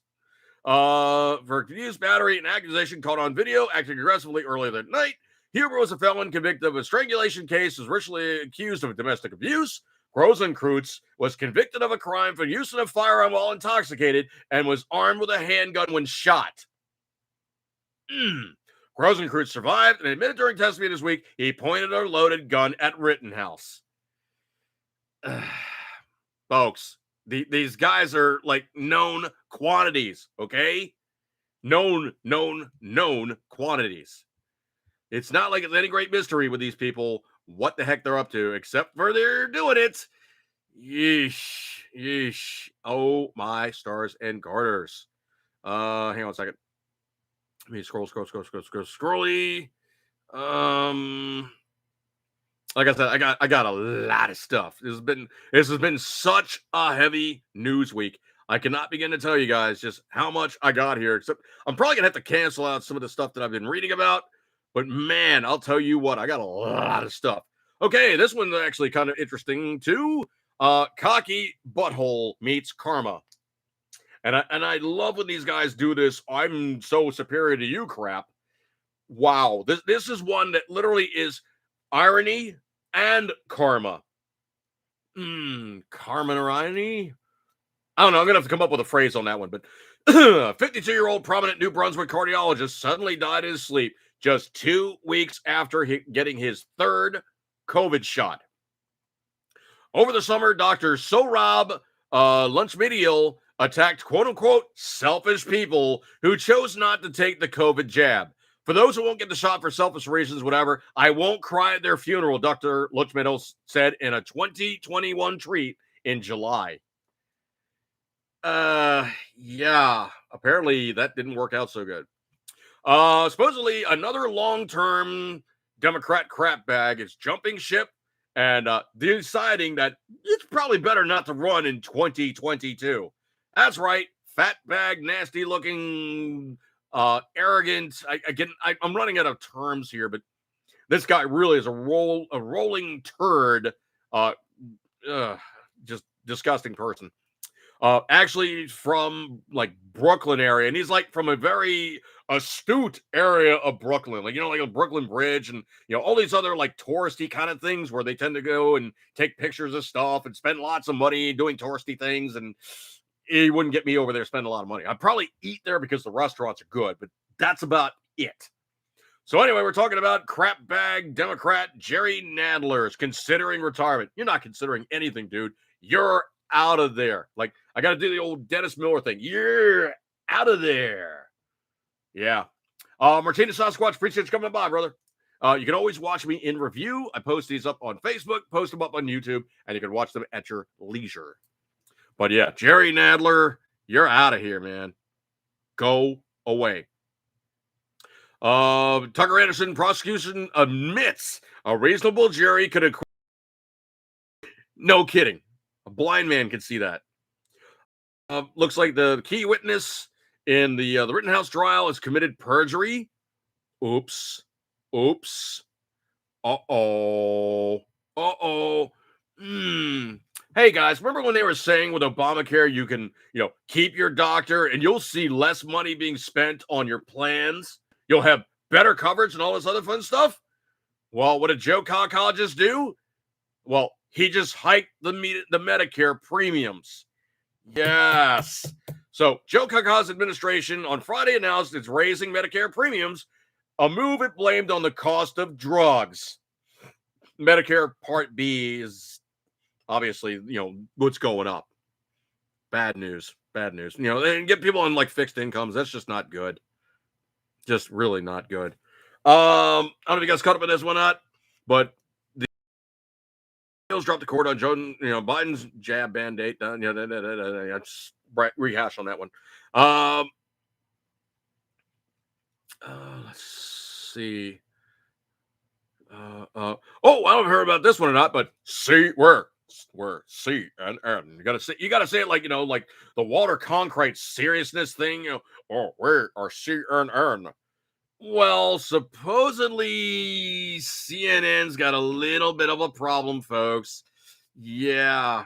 Speaker 2: For confused battery and accusation caught on video, acting aggressively earlier that night. Huber was a felon convicted of a strangulation case, was originally accused of domestic abuse. Grossenkreutz was convicted of a crime for use of a firearm while intoxicated and was armed with a handgun when shot. Grossenkreutz survived and admitted during testimony this week he pointed a loaded gun at Rittenhouse. Folks, these guys are like known quantities, okay? Known quantities. It's not like it's any great mystery with these people what the heck they're up to, except for they're doing it. Yeesh. Oh, my stars and garters. Hang on a second. Let me scrolly. Like I said, I got a lot of stuff. This has been such a heavy news week. I cannot begin to tell you guys just how much I got here. Except I'm probably gonna have to cancel out some of the stuff that I've been reading about. But man, I'll tell you what, I got a lot of stuff. Okay, this one's actually kind of interesting too. Cocky butthole meets karma. And I love when these guys do this. I'm so superior to you crap. Wow. This is one that literally is irony and karma. Karma or irony? I don't know. I'm going to have to come up with a phrase on that one. But 52-year-old prominent New Brunswick cardiologist suddenly died in his sleep just 2 weeks after getting his 3rd COVID shot. Over the summer, Dr. Sohrab Lunchmedial attacked quote-unquote selfish people who chose not to take the COVID jab. For those who won't get the shot for selfish reasons, whatever, I won't cry at their funeral, Dr. Lutschmidt said in a 2021 tweet in July. Yeah, apparently that didn't work out so good. Supposedly another long-term Democrat crap bag is jumping ship and deciding that it's probably better not to run in 2022. That's right, fat bag, nasty looking, arrogant. I'm running out of terms here, but this guy really is a rolling turd. Just disgusting person. Actually from like Brooklyn area, and he's like from a very astute area of Brooklyn, like like a Brooklyn Bridge, and all these other like touristy kind of things where they tend to go and take pictures of stuff and spend lots of money doing touristy things. And he wouldn't get me over there spend a lot of money. I'd probably eat there because the restaurants are good, but that's about it. So anyway, we're talking about crap bag Democrat Jerry Nadler's considering retirement. You're not considering anything, dude. You're out of there. Like, I got to do the old Dennis Miller thing. You're out of there. Yeah. Martinez Sasquatch, appreciate you coming by, brother. You can always watch me in review. I post these up on Facebook, post them up on YouTube, and you can watch them at your leisure. But yeah, Jerry Nadler, you're out of here, man. Go away. Tucker Anderson, prosecution admits a reasonable jury could acquit. No kidding. A blind man can see that. Looks like the key witness in the Rittenhouse trial has committed perjury. Oops. Uh-oh. Hey, guys, remember when they were saying with Obamacare you can, keep your doctor and you'll see less money being spent on your plans? You'll have better coverage and all this other fun stuff? Well, what did Joe Kaka just do? Well, he just hiked the Medicare premiums. Yes. So Joe Kaka's administration on Friday announced it's raising Medicare premiums, a move it blamed on the cost of drugs. Medicare Part B is obviously, what's going up. Bad news. And get people on like fixed incomes. That's just not good. Just really not good. I don't know if you guys caught up with this one or not, but the Bills dropped the court on Joe, Biden's jab ban date. Let's rehash on that one. Let's see. I don't know if you heard about this one or not, but we're CNN. You gotta say it like like the Walter Cronkite seriousness thing. Where are CNN? Well, supposedly CNN's got a little bit of a problem, folks. Yeah.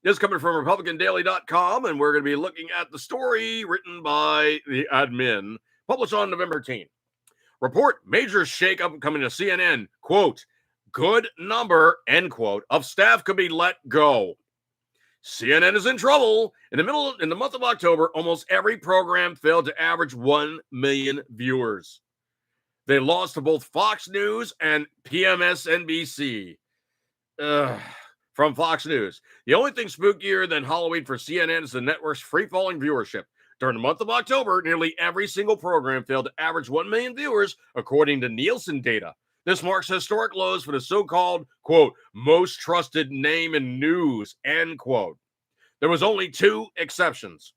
Speaker 2: This is coming from RepublicanDaily.com, and we're going to be looking at the story written by the admin, published on November 18th. Report major shakeup coming to CNN. Quote, good number, end quote, of staff could be let go. CNN is in trouble. In the month of October, almost every program failed to average 1 million viewers. They lost to both Fox News and PMSNBC. From Fox News. The only thing spookier than Halloween for CNN is the network's free-falling viewership. During the month of October, nearly every single program failed to average 1 million viewers, according to Nielsen data. This marks historic lows for the so-called, quote, most trusted name in news, end quote. There was only 2 exceptions.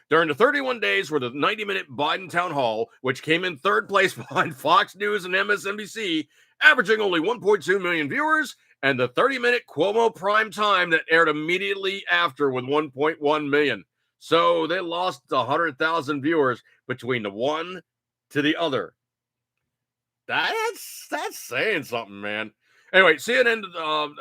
Speaker 2: During the 31 days were the 90-minute Biden town hall, which came in third place behind Fox News and MSNBC, averaging only 1.2 million viewers, and the 30-minute Cuomo prime time that aired immediately after with 1.1 million. So they lost 100,000 viewers between the one to the other. That's saying something, man. Anyway, CNN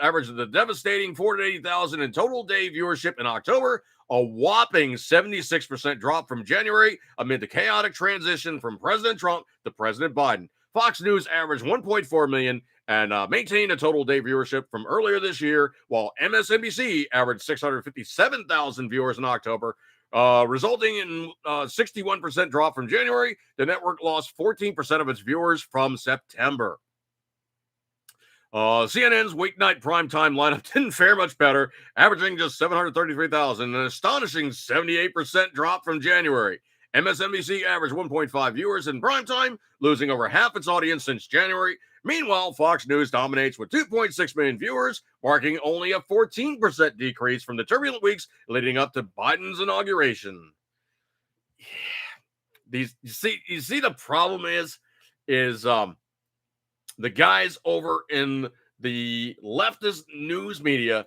Speaker 2: averaged the devastating 480,000 in total day viewership in October, a whopping 76% drop from January amid the chaotic transition from President Trump to President Biden. Fox News averaged 1.4 million and maintained a total day viewership from earlier this year, while MSNBC averaged 657,000 viewers in October, resulting in a 61% drop from January. The network lost 14% of its viewers from September. CNN's weeknight primetime lineup didn't fare much better, averaging just 733,000, an astonishing 78% drop from January. MSNBC averaged 1.5 viewers in primetime, losing over half its audience since January. Meanwhile, Fox News dominates with 2.6 million viewers, marking only a 14% decrease from the turbulent weeks leading up to Biden's inauguration. You see the problem is the guys over in the leftist news media,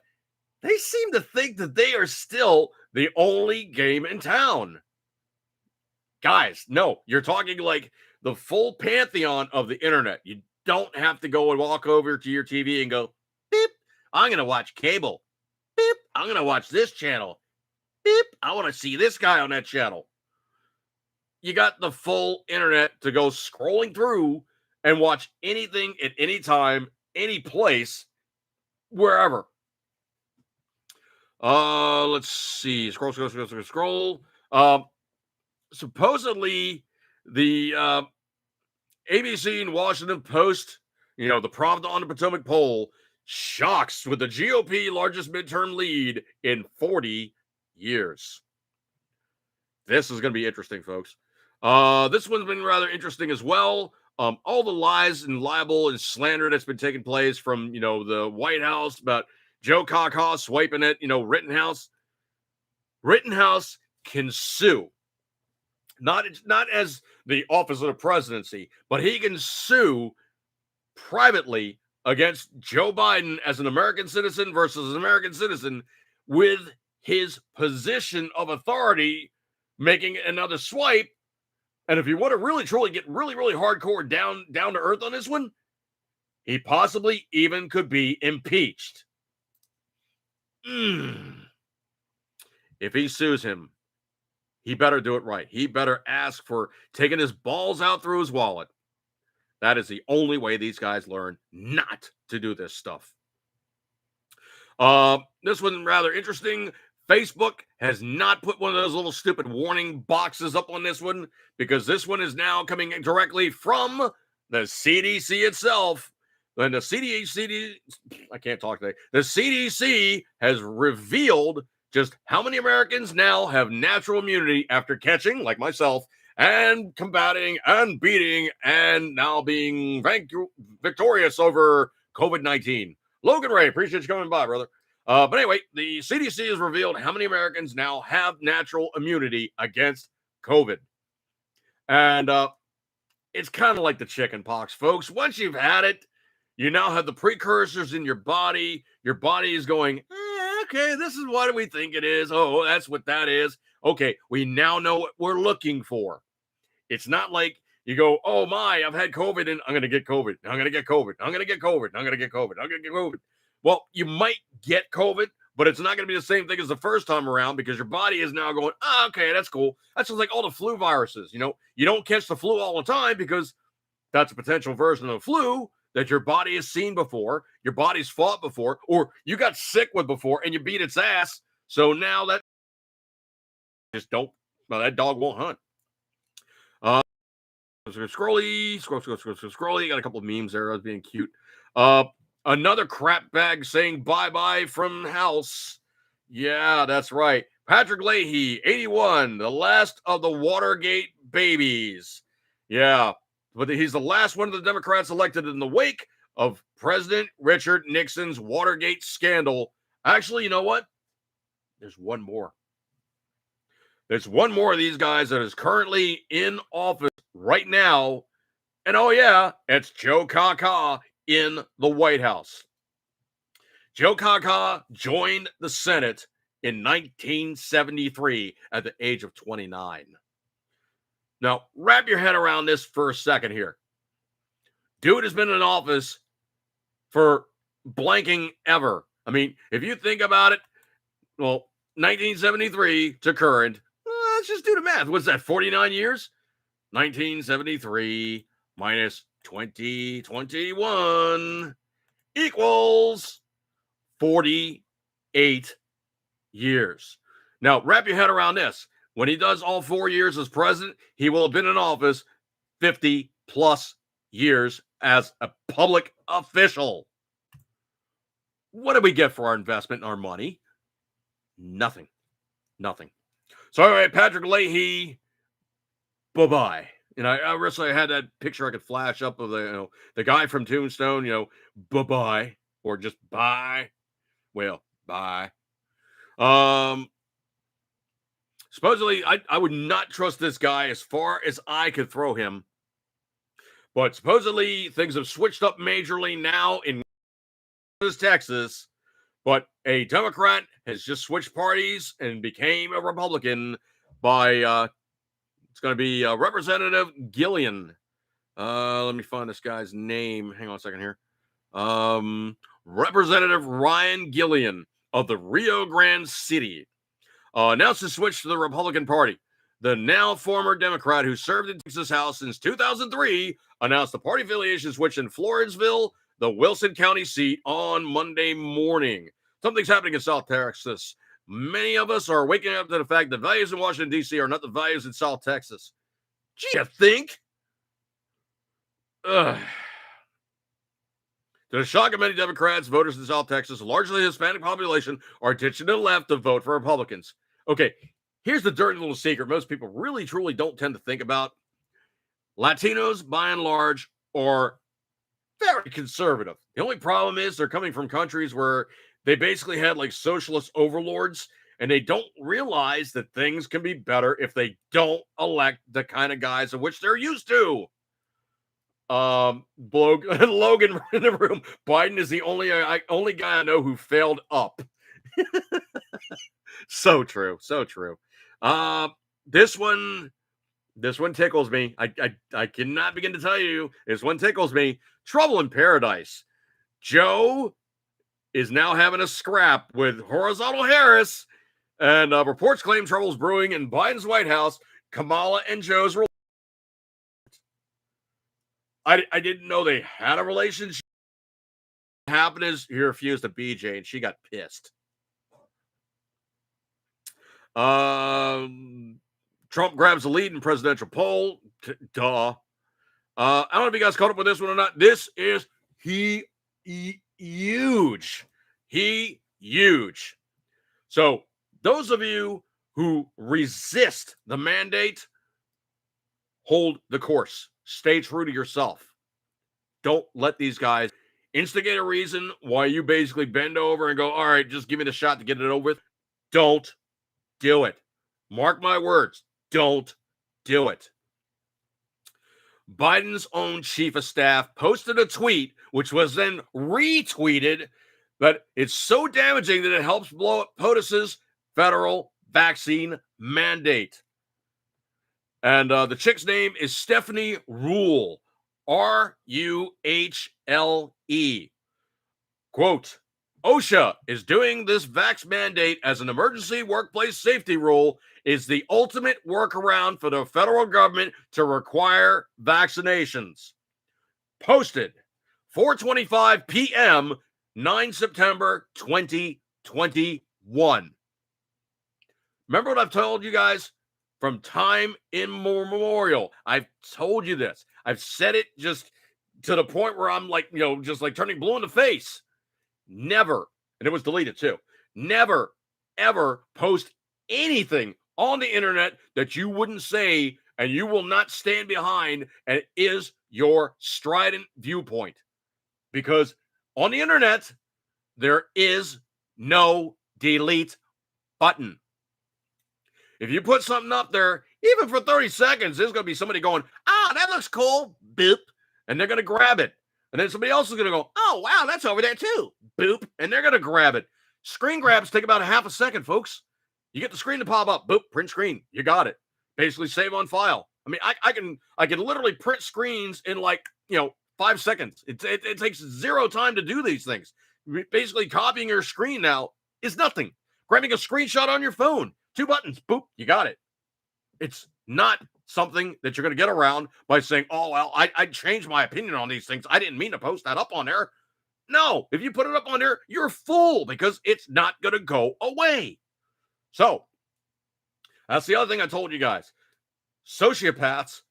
Speaker 2: they seem to think that they are still the only game in town. Guys, no, you're talking like the full pantheon of the internet. You don't have to go and walk over to your TV and go, beep, I'm going to watch cable. Beep, I'm going to watch this channel. Beep, I want to see this guy on that channel. You got the full internet to go scrolling through and watch anything at any time, any place, wherever. Let's see. Scroll. Supposedly, the ABC and Washington Post, the Providence on the Potomac poll, shocks with the GOP largest midterm lead in 40 years. This is going to be interesting, folks. This one's been rather interesting as well. All the lies and libel and slander that's been taking place from, the White House about Joe Caca swiping it, Rittenhouse. Rittenhouse can sue. Not as the office of the presidency, but he can sue privately against Joe Biden as an American citizen versus an American citizen with his position of authority making another swipe. And if you want to really, truly get really, really hardcore down to earth on this one, he possibly even could be impeached. If he sues him, he better do it right. He better ask for taking his balls out through his wallet. That is the only way these guys learn not to do this stuff. This one rather interesting. Facebook has not put one of those little stupid warning boxes up on this one because this one is now coming directly from the CDC itself. And the CDC, I can't talk today. The CDC has revealed just how many Americans now have natural immunity after catching, like myself, and combating and beating and now being victorious over COVID-19. Logan Ray, appreciate you coming by, brother. But anyway, the CDC has revealed how many Americans now have natural immunity against COVID. And it's kind of like the chicken pox, folks. Once you've had it, you now have the precursors in your body. Your body is going, okay, this is what we think it is. Oh, that's what that is. Okay, we now know what we're looking for. It's not like you go, oh my, I've had COVID and I'm going to get COVID. I'm going to get COVID. I'm going to get COVID. I'm going to get COVID. I'm going to get COVID. Well, you might get COVID, but it's not going to be the same thing as the first time around because your body is now going, okay, that's cool. That's just like all the flu viruses. You don't catch the flu all the time because that's a potential version of the flu that your body has seen before, your body's fought before, or you got sick with before and you beat its ass. So now that that dog won't hunt. Scrolly. Got a couple of memes there. I was being cute. Another crap bag saying bye-bye from House. Yeah, that's right. Patrick Leahy, 81, the last of the Watergate babies. Yeah, but he's the last one of the Democrats elected in the wake of President Richard Nixon's Watergate scandal. Actually, you know what? There's one more. There's one more of these guys that is currently in office right now. And oh yeah, it's Joe Caca in the White House. Joe Caca joined the Senate in 1973 at the age of 29. Now, wrap your head around this for a second here. Dude has been in office for blanking ever. I mean, if you think about it, well, 1973 to current, let's just do the math. What's that, 49 years? 1973 minus 2021 equals 48 years. Now, wrap your head around this. When he does all 4 years as president, he will have been in office 50 plus years as a public official. What do we get for our investment and our money? Nothing. Nothing. So anyway, Patrick Leahy, bye-bye. And I wish I had that picture I could flash up of the guy from Tombstone, bye-bye, or just bye. Well, bye. Supposedly, I would not trust this guy as far as I could throw him. But supposedly, things have switched up majorly now in Texas. But a Democrat has just switched parties and became a Republican by, it's going to be Representative Gillian. Let me find this guy's name. Hang on a second here. Representative Ryan Gillian of the Rio Grande City announced his switch to the Republican Party. The now former Democrat who served in Texas House since 2003 announced the party affiliation switch in Floresville, the Wilson County seat, on Monday morning. Something's happening in South Texas. Many of us are waking up to the fact that values in Washington, D.C. are not the values in South Texas. Gee, you think? Ugh. To the shock of many Democrats, voters in South Texas, largely the Hispanic population, are ditching to the left to vote for Republicans. Okay, here's the dirty little secret most people really, truly don't tend to think about. Latinos, by and large, are very conservative. The only problem is they're coming from countries where they basically had like socialist overlords, and they don't realize that things can be better if they don't elect the kind of guys of which they're used to. Logan in the room. Biden is the only guy I know who failed up. So true. This one tickles me. I cannot begin to tell you. This one tickles me. Trouble in Paradise. Joe is now having a scrap with Horizontal Harris, and reports claim trouble's brewing in Biden's White House. Kamala and Joe's relationship. I didn't know they had a relationship. What happened is he refused to BJ, and she got pissed. Trump grabs the lead in presidential poll. Duh. I don't know if you guys caught up with this one or not. This is huge. Huge. So those of you who resist the mandate, hold the course. Stay true to yourself. Don't let these guys instigate a reason why you basically bend over and go, all right, just give me the shot to get it over with. Don't do it. Mark my words. Don't do it. Biden's own chief of staff posted a tweet, which was then retweeted, but it's so damaging that it helps blow up POTUS's federal vaccine mandate. And the chick's name is Stephanie Ruhle, Ruhle. Quote, OSHA is doing this vax mandate as an emergency workplace safety rule is the ultimate workaround for the federal government to require vaccinations. Posted 4:25 p.m., 9 September 2021. Remember what I've told you guys? From time immemorial, I've told you this. I've said it just to the point where I'm like, just like turning blue in the face. Never, and it was deleted too, never, ever post anything on the internet that you wouldn't say and you will not stand behind and is your strident viewpoint. Because on the internet, there is no delete button. If you put something up there, even for 30 seconds, there's going to be somebody going, that looks cool, boop, and they're going to grab it. And then somebody else is going to go, oh, wow, that's over there too, boop, and they're going to grab it. Screen grabs take about a half a second, folks. You get the screen to pop up, boop, print screen, you got it. Basically save on file. I mean, I can literally print screens in 5 seconds. It takes zero time to do these things. Basically copying your screen now is nothing. Grabbing a screenshot on your phone. 2 buttons, boop, you got it. It's not something that you're going to get around by saying, oh, well, I changed my opinion on these things. I didn't mean to post that up on there. No, if you put it up on there, you're a fool because it's not going to go away. So that's the other thing I told you guys. Sociopaths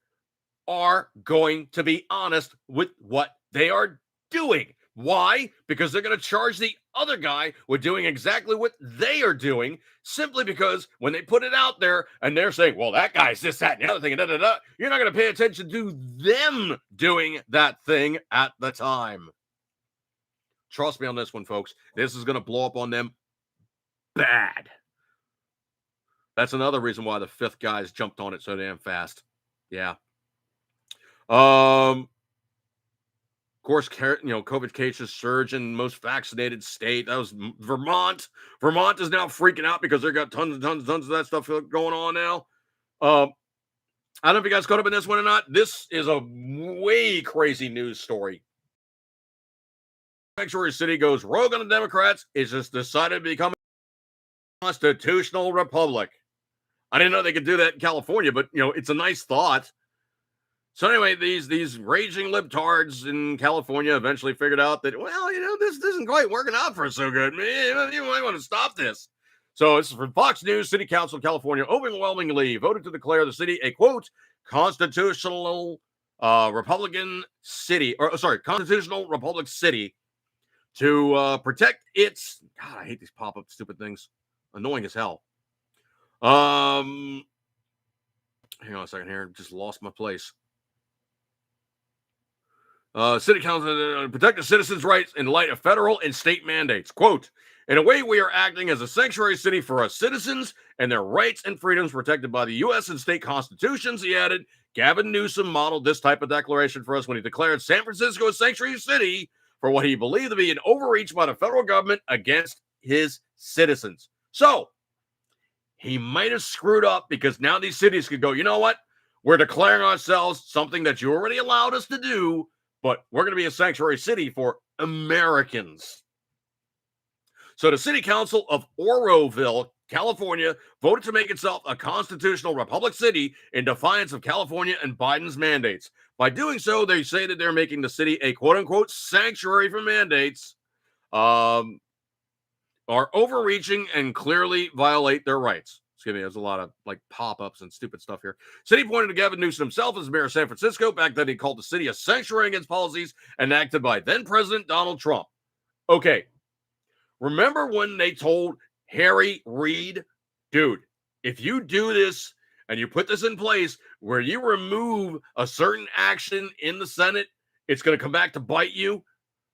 Speaker 2: are going to be honest with what they are doing. Why? Because they're going to charge the other guy with doing exactly what they are doing, simply because when they put it out there and they're saying, well, that guy's this, that, and the other thing, and you're not going to pay attention to them doing that thing at the time. Trust me on this one, folks. This is going to blow up on them bad. That's another reason why the fifth guys jumped on it so damn fast. Yeah. Of course, COVID cases surge in most vaccinated state. That was Vermont. Vermont is now freaking out because they got tons and tons and tons of that stuff going on now. I don't know if you guys caught up in this one or not. This is a way crazy news story. Sanctuary City goes rogue on the Democrats. It's just decided to become a constitutional republic. I didn't know they could do that in California, but, it's a nice thought. So anyway, these raging libtards in California eventually figured out that, this isn't quite working out for us so good. You might want to stop this. So this is from Fox News. City Council of California overwhelmingly voted to declare the city a, quote, constitutional constitutional republic city to protect its, God, I hate these pop-up stupid things. Annoying as hell. Hang on a second here. Just lost my place. City Council protect the citizens' rights in light of federal and state mandates. Quote, in a way, we are acting as a sanctuary city for our citizens and their rights and freedoms protected by the U.S. and state constitutions, he added. Gavin Newsom modeled this type of declaration for us when he declared San Francisco a sanctuary city for what he believed to be an overreach by the federal government against his citizens. So, he might have screwed up because now these cities could go, you know what? We're declaring ourselves something that you already allowed us to do, but we're going to be a sanctuary city for Americans. So the City Council of Oroville, California, voted to make itself a constitutional republic city in defiance of California and Biden's mandates. By doing so, they say that they're making the city a quote-unquote sanctuary for mandates, are overreaching and clearly violate their rights. Excuse me, there's a lot of pop-ups and stupid stuff here. City pointed to Gavin Newsom himself as mayor of San Francisco back then. He called the city a sanctuary against policies enacted by then-President Donald Trump. Okay, remember when they told Harry Reid, dude, if you do this and you put this in place where you remove a certain action in the Senate, it's going to come back to bite you?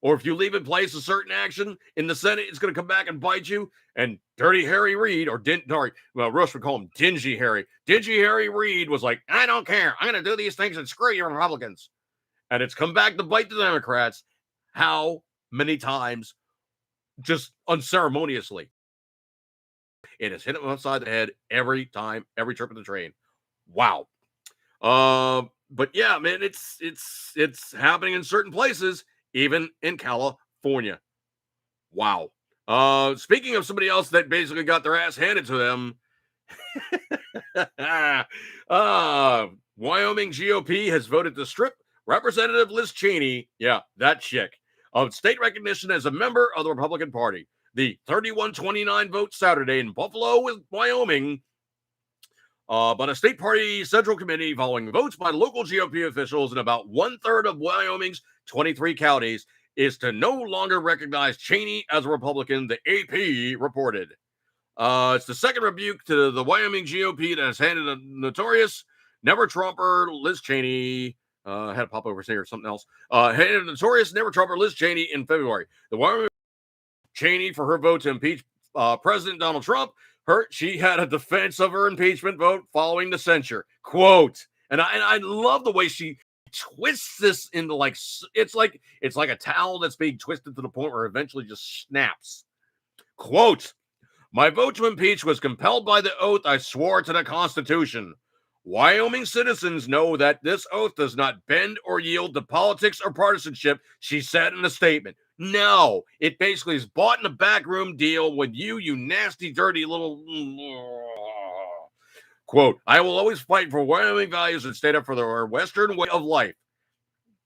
Speaker 2: Or if you leave in place a certain action in the Senate, it's going to come back and bite you. And Dirty Harry Reid, Rush would call him Dingy Harry. Dingy Harry Reid was like, I don't care. I'm going to do these things and screw you Republicans. And it's come back to bite the Democrats. How many times? Just unceremoniously. It has hit him upside the head every time, every trip of the train. Wow. But yeah, man, it's happening in certain places. Even in California. Wow. Speaking of somebody else that basically got their ass handed to them, Wyoming GOP has voted to strip Representative Liz Cheney, yeah, that chick, of state recognition as a member of the Republican Party. The 31-29 vote Saturday in Buffalo, Wyoming, but a state party central committee following votes by local GOP officials in about 1/3 of Wyoming's 23 counties is to no longer recognize Cheney as a Republican, the AP reported. It's the second rebuke to the Wyoming GOP that has handed a notorious never-Trumper Liz Cheney, had to pop over here or something else, handed a notorious never-Trumper Liz Cheney in February. The Wyoming Cheney for her vote to impeach President Donald Trump. She had a defense of her impeachment vote following the censure. Quote, and I love the way she twists this into it's like a towel that's being twisted to the point where it eventually just snaps. Quote, my vote to impeach was compelled by the oath I swore to the Constitution. Wyoming citizens know that this oath does not bend or yield to politics or partisanship, she said in a statement. No, it basically is bought in a backroom deal with you nasty, dirty little... Quote, I will always fight for Wyoming values and stand up for the Western way of life.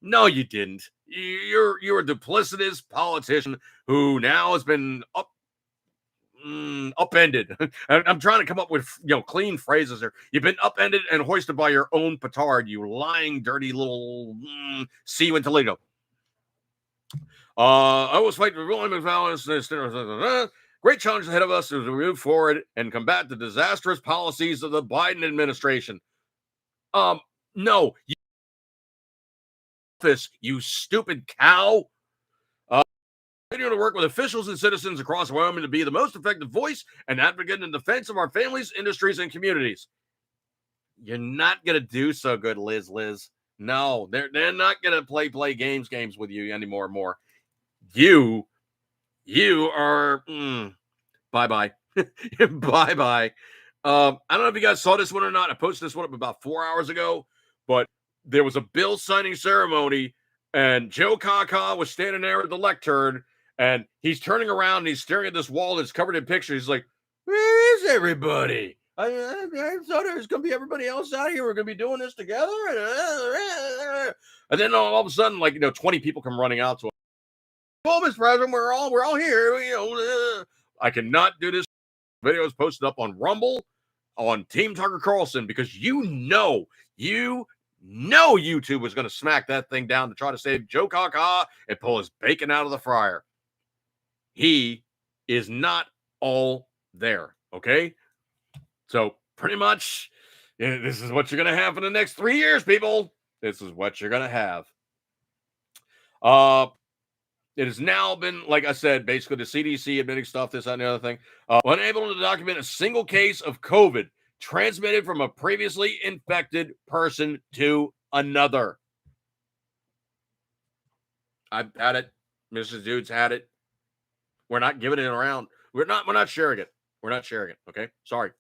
Speaker 2: No, you didn't. You're a duplicitous politician who now has been upended. I'm trying to come up with clean phrases here. You've been upended and hoisted by your own petard, you lying, dirty little see you in Toledo. I was fighting for William Valens. Great challenge ahead of us as we move forward and combat the disastrous policies of the Biden administration. No, you stupid cow. Continue to work with officials and citizens across Wyoming to be the most effective voice and advocate in defense of our families, industries, and communities. You're not gonna do so good, Liz. No, they're not gonna play games with you anymore. More. You are bye-bye. Bye-bye. I don't know if you guys saw this one or not. I posted this one up about 4 hours ago, but there was a bill signing ceremony, and Joe Kaka was standing there at the lectern, and he's turning around and he's staring at this wall that's covered in pictures. He's like, where is everybody? I thought there was going to be everybody else out here. We're going to be doing this together. And then all of a sudden, 20 people come running out to him. Well, Mr. President, we're all here. I cannot do this. Video is posted up on Rumble, on Team Tucker Carlson, because YouTube was going to smack that thing down to try to save Joe Kaka and pull his bacon out of the fryer. He is not all there, okay? So pretty much, this is what you're going to have for the next 3 years, people. This is what you're going to have. It has now been, like I said, basically the CDC admitting stuff, this, that, and the other thing. Unable to document a single case of COVID transmitted from a previously infected person to another. I've had it. Mrs. Dude's had it. We're not giving it around. We're not sharing it. We're not sharing it. Okay. Sorry.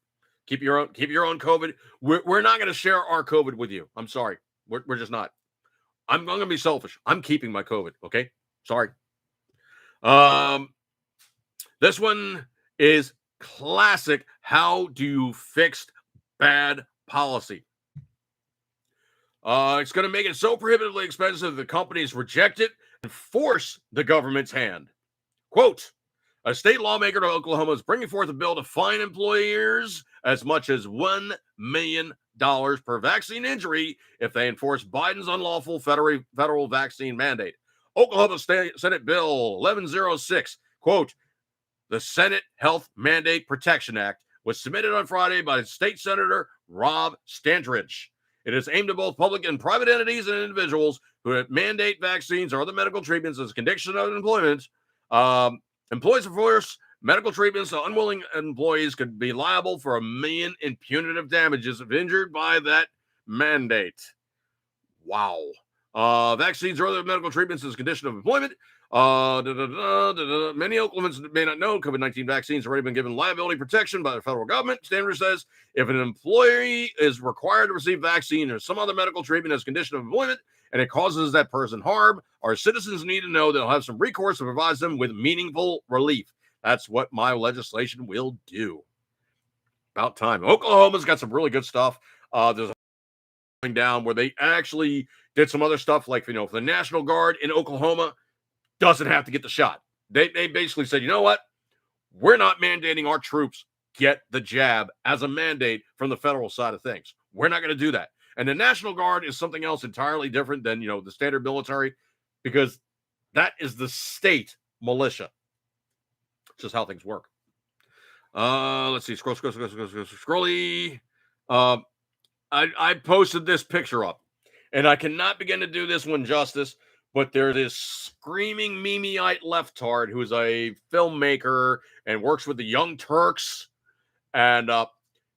Speaker 2: Keep your own COVID. We're not going to share our COVID with you. I'm sorry. We're just not. I'm going to be selfish. I'm keeping my COVID. Okay. Sorry. This one is classic. How do you fix bad policy? It's going to make it so prohibitively expensive that companies reject it and force the government's hand. Quote, a state lawmaker in Oklahoma is bringing forth a bill to fine employers as much as $1 million per vaccine injury if they enforce Biden's unlawful federal vaccine mandate. Oklahoma Senate Bill 1106, quote, the Senate Health Mandate Protection Act was submitted on Friday by State Senator Rob Standridge. It is aimed at both public and private entities and individuals who mandate vaccines or other medical treatments as a condition of employment. Employees of force medical treatments to unwilling employees could be liable for $1 million in punitive damages if injured by that mandate. Wow. Vaccines or other medical treatments as a condition of employment. Many Oklahomans may not know COVID-19 vaccines have already been given liability protection by the federal government. Standard says if an employee is required to receive vaccine or some other medical treatment as a condition of employment and it causes that person harm, our citizens need to know they'll have some recourse to provide them with meaningful relief. That's what my legislation will do. About time. Oklahoma's got some really good stuff. There's a down where they actually did some other stuff, like, for the National Guard in Oklahoma doesn't have to get the shot. They basically said, you know what? We're not mandating our troops get the jab as a mandate from the federal side of things. We're not going to do that. And the National Guard is something else entirely different than, the standard military, because that is the state militia. It's just how things work. Let's see. Scrolly. I posted this picture up, and I cannot begin to do this one justice, but there's this screaming Mimiite leftard who is a filmmaker and works with the Young Turks. And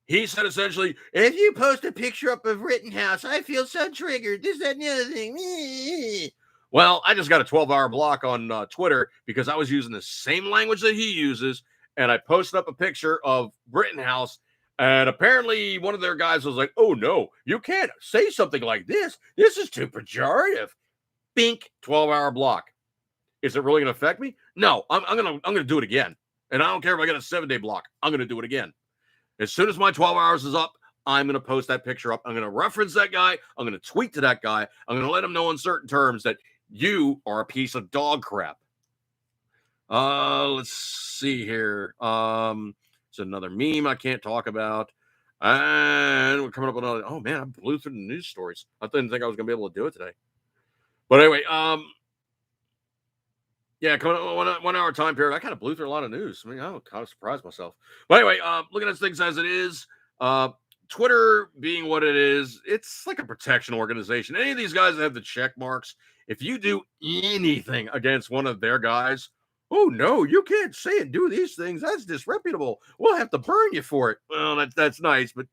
Speaker 2: he said essentially, if you post a picture up of Rittenhouse, I feel so triggered. This, that, and the other thing. Well, I just got a 12-hour block on Twitter because I was using the same language that he uses, and I posted up a picture of Rittenhouse. And apparently one of their guys was like, oh, no, you can't say something like this. This is too pejorative. Bink, 12-hour block. Is it really going to affect me? No, I'm gonna do it again. And I don't care if I get a 7-day block. I'm going to do it again. As soon as my 12 hours is up, I'm going to post that picture up. I'm going to reference that guy. I'm going to tweet to that guy. I'm going to let him know in certain terms that you are a piece of dog crap. Let's see here. It's another meme I can't talk about. And we're coming up with another. Oh, man, I blew through the news stories. I didn't think I was going to be able to do it today. But anyway, Yeah, coming up 1 hour time period. I kind of blew through a lot of news. I mean, I kind of surprised myself. But anyway, looking at things as it is, Twitter being what it is, it's like a protection organization. Any of these guys that have the check marks, if you do anything against one of their guys, oh no, you can't say and do these things. That's disreputable. We'll have to burn you for it. Well, that's nice, but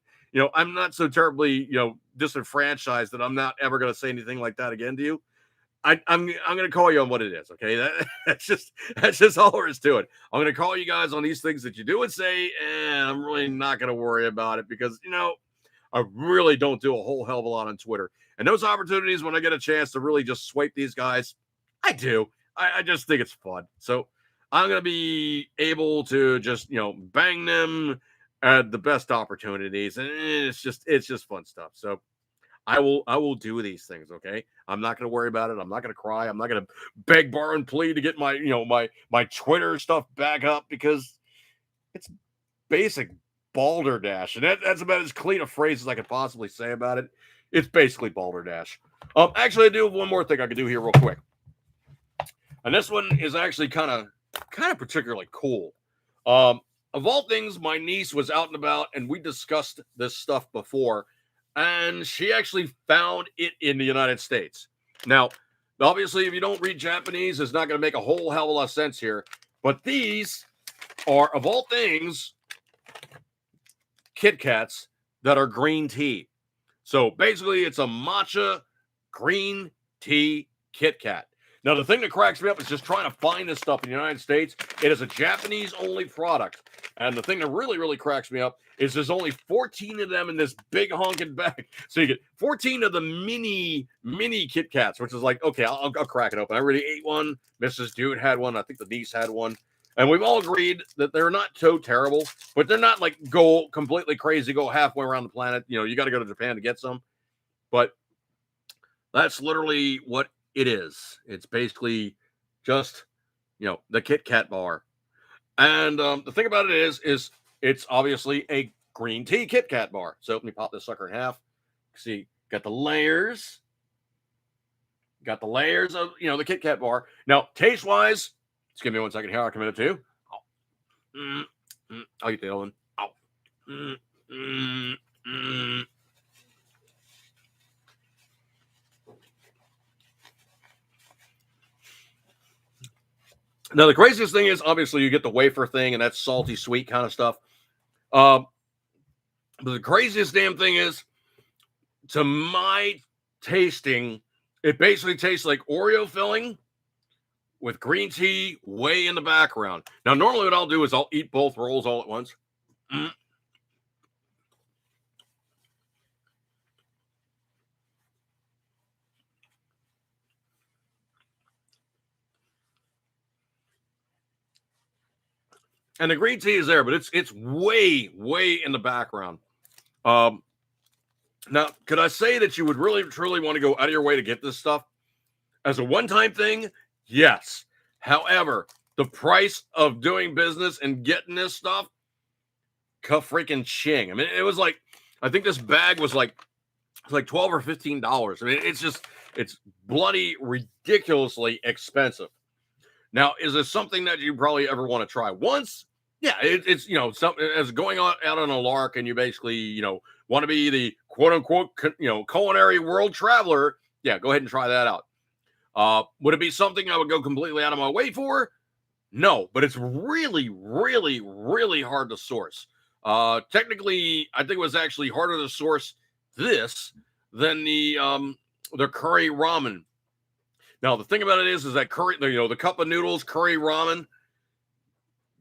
Speaker 2: I'm not so terribly disenfranchised that I'm not ever going to say anything like that again to you. I'm going to call you on what it is. Okay, that's just all there is to it. I'm going to call you guys on these things that you do and say, and I'm really not going to worry about it because I really don't do a whole hell of a lot on Twitter. And those opportunities when I get a chance to really just swipe these guys, I do. I just think it's fun. So I'm going to be able to just bang them at the best opportunities, and it's just fun stuff. So I will do these things, okay? I'm not going to worry about it. I'm not going to cry. I'm not going to beg, borrow, and plead to get my, my Twitter stuff back up because it's basic balderdash. And that's about as clean a phrase as I could possibly say about it. It's basically balderdash. Actually, I do have one more thing I could do here real quick. And this one is actually kind of particularly cool. Of all things, my niece was out and about, and we discussed this stuff before. And she actually found it in the United States. Now, obviously, if you don't read Japanese, it's not going to make a whole hell of a lot of sense here. But these are, of all things, Kit Kats that are green tea. So basically, it's a matcha green tea Kit Kat. Now, the thing that cracks me up is just trying to find this stuff in the United States. It is a Japanese-only product. And the thing that really, really cracks me up is there's only 14 of them in this big honking bag. So you get 14 of the mini Kit Kats, which is like, okay, I'll crack it open. I already ate one. Mrs. Dude had one. I think the niece had one. And we've all agreed that they're not so terrible, but they're not like go completely crazy, go halfway around the planet. You got to go to Japan to get some. But that's literally what it is. It's basically just, the Kit Kat bar. And the thing about it is it's obviously a green tea Kit Kat bar. So let me pop this sucker in half. See, got the layers. Got the layers of, the Kit Kat bar. Now, taste-wise, just give me 1 second here. I'll commit it to. I'll get the other one. Now, the craziest thing is, obviously, you get the wafer thing, and that's salty, sweet kind of stuff. But the craziest damn thing is, to my tasting, it basically tastes like Oreo filling with green tea way in the background. Now, normally what I'll do is I'll eat both rolls all at once. And the green tea is there, but it's way, way in the background. Now, could I say that you would really, truly want to go out of your way to get this stuff? As a one-time thing, yes. However, the price of doing business and getting this stuff, freaking ching. I mean, it was like, I think this bag was like $12 or $15. I mean, it's bloody ridiculously expensive. Now, is this something that you probably ever want to try once? Yeah, it's something as going out on a lark, and you basically want to be the quote unquote culinary world traveler. Yeah, go ahead and try that out. Would it be something I would go completely out of my way for? No, but it's really, really, really hard to source. Technically, I think it was actually harder to source this than the curry ramen. Now, the thing about it is that curry, the cup of noodles, curry ramen,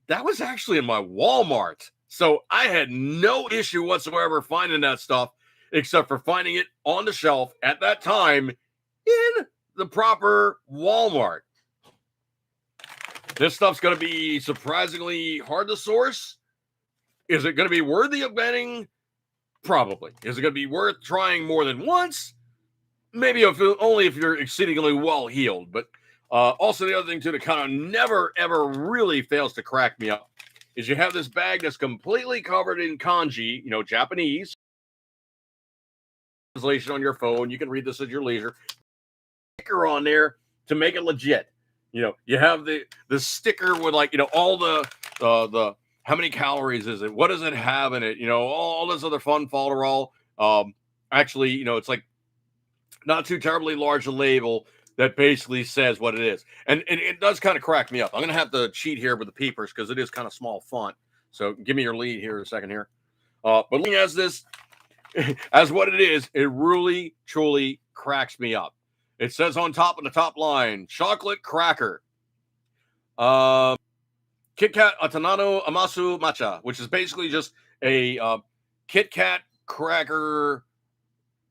Speaker 2: that was actually in my Walmart. So I had no issue whatsoever finding that stuff, except for finding it on the shelf at that time in the proper Walmart. This stuff's going to be surprisingly hard to source. Is it going to be worthy of betting? Probably. Is it going to be worth trying more than once? Maybe only if you're exceedingly well-heeled. But also the other thing, too, that kind of never, ever really fails to crack me up is you have this bag that's completely covered in kanji, Japanese. Translation on your phone. You can read this at your leisure. Sticker on there to make it legit. You know, you have the sticker with like, you know, all the how many calories is it? What does it have in it? You know, all this other fun folderol. Actually, you know, it's like not too terribly large a label that basically says what it is. And it does kind of crack me up. I'm going to have to cheat here with the peepers because it is kind of small font. So give me your lead here a second here. But looking as this, as what it is, it really, truly cracks me up. It says on top of the top line, chocolate cracker. Kit Kat Atanano Amasu Matcha, which is basically just a Kit Kat cracker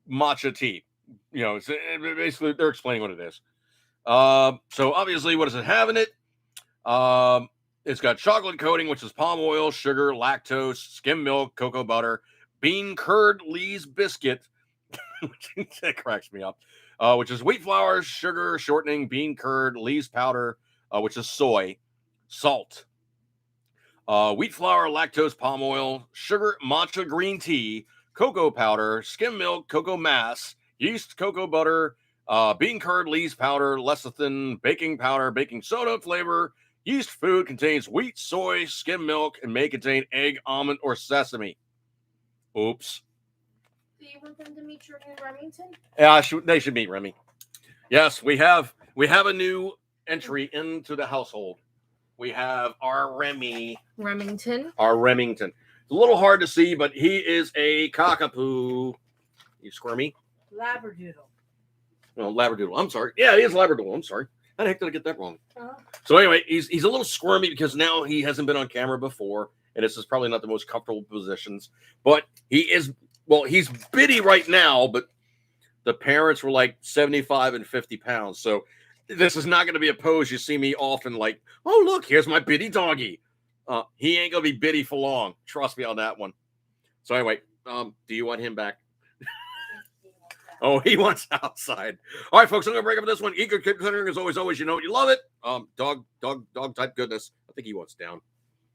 Speaker 2: matcha tea. You know, it's basically they're explaining what it is. So obviously, what does it have in it? It's got chocolate coating, which is palm oil, sugar, lactose, skim milk, cocoa butter, bean curd, Lee's biscuit, which that cracks me up, which is wheat flour, sugar, shortening, bean curd, Lee's powder, which is soy, salt, wheat flour, lactose, palm oil, sugar, matcha green tea, cocoa powder, skim milk, cocoa mass, yeast, cocoa butter, bean curd, Lee's powder, lecithin, baking powder, baking soda flavor. Yeast food contains wheat, soy, skim milk, and may contain egg, almond, or sesame. Oops.
Speaker 5: Do you want them to meet your new Remington?
Speaker 2: Yeah, they should meet Remy. Yes, we have a new entry into the household. We have our
Speaker 5: Remington.
Speaker 2: Our Remington. It's a little hard to see, but he is a cockapoo. You squirmy?
Speaker 5: Labradoodle.
Speaker 2: No, Labradoodle. I'm sorry. Yeah, he is Labradoodle. I'm sorry. How the heck did I get that wrong?
Speaker 5: Uh-huh.
Speaker 2: So anyway, he's a little squirmy because now he hasn't been on camera before, and this is probably not the most comfortable positions. But he's bitty right now, but the parents were like 75 and 50 pounds. So this is not going to be a pose you see me often like, oh, look, here's my bitty doggy. He ain't going to be bitty for long. Trust me on that one. So anyway, do you want him back? Oh, he wants outside. All right, folks, I'm going to break up this one. Eager considering as always, you know you love it. Dog type goodness. I think he wants down.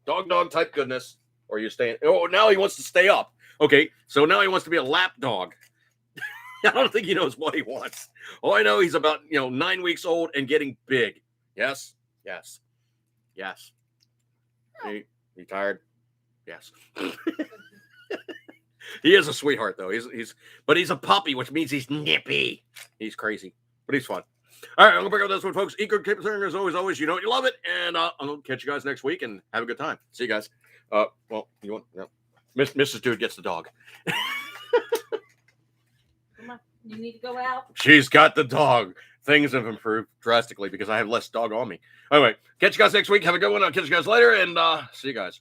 Speaker 2: Dog type goodness. Or you staying? Oh, now he wants to stay up. Okay, so now he wants to be a lap dog. I don't think he knows what he wants. Oh, I know he's about 9 weeks old and getting big. Yes. You tired? Yes. He is a sweetheart, though. He's a puppy, which means he's nippy. He's crazy, but he's fun. All right, I'm gonna break up this one, folks. Eco keep turning as always. You know you love it, and I'm gonna catch you guys next week and have a good time. See you guys. Well, you want Mrs. Dude gets the dog.
Speaker 5: Come on, you need to go out.
Speaker 2: She's got the dog. Things have improved drastically because I have less dog on me. Anyway, catch you guys next week. Have a good one. I'll catch you guys later, and see you guys.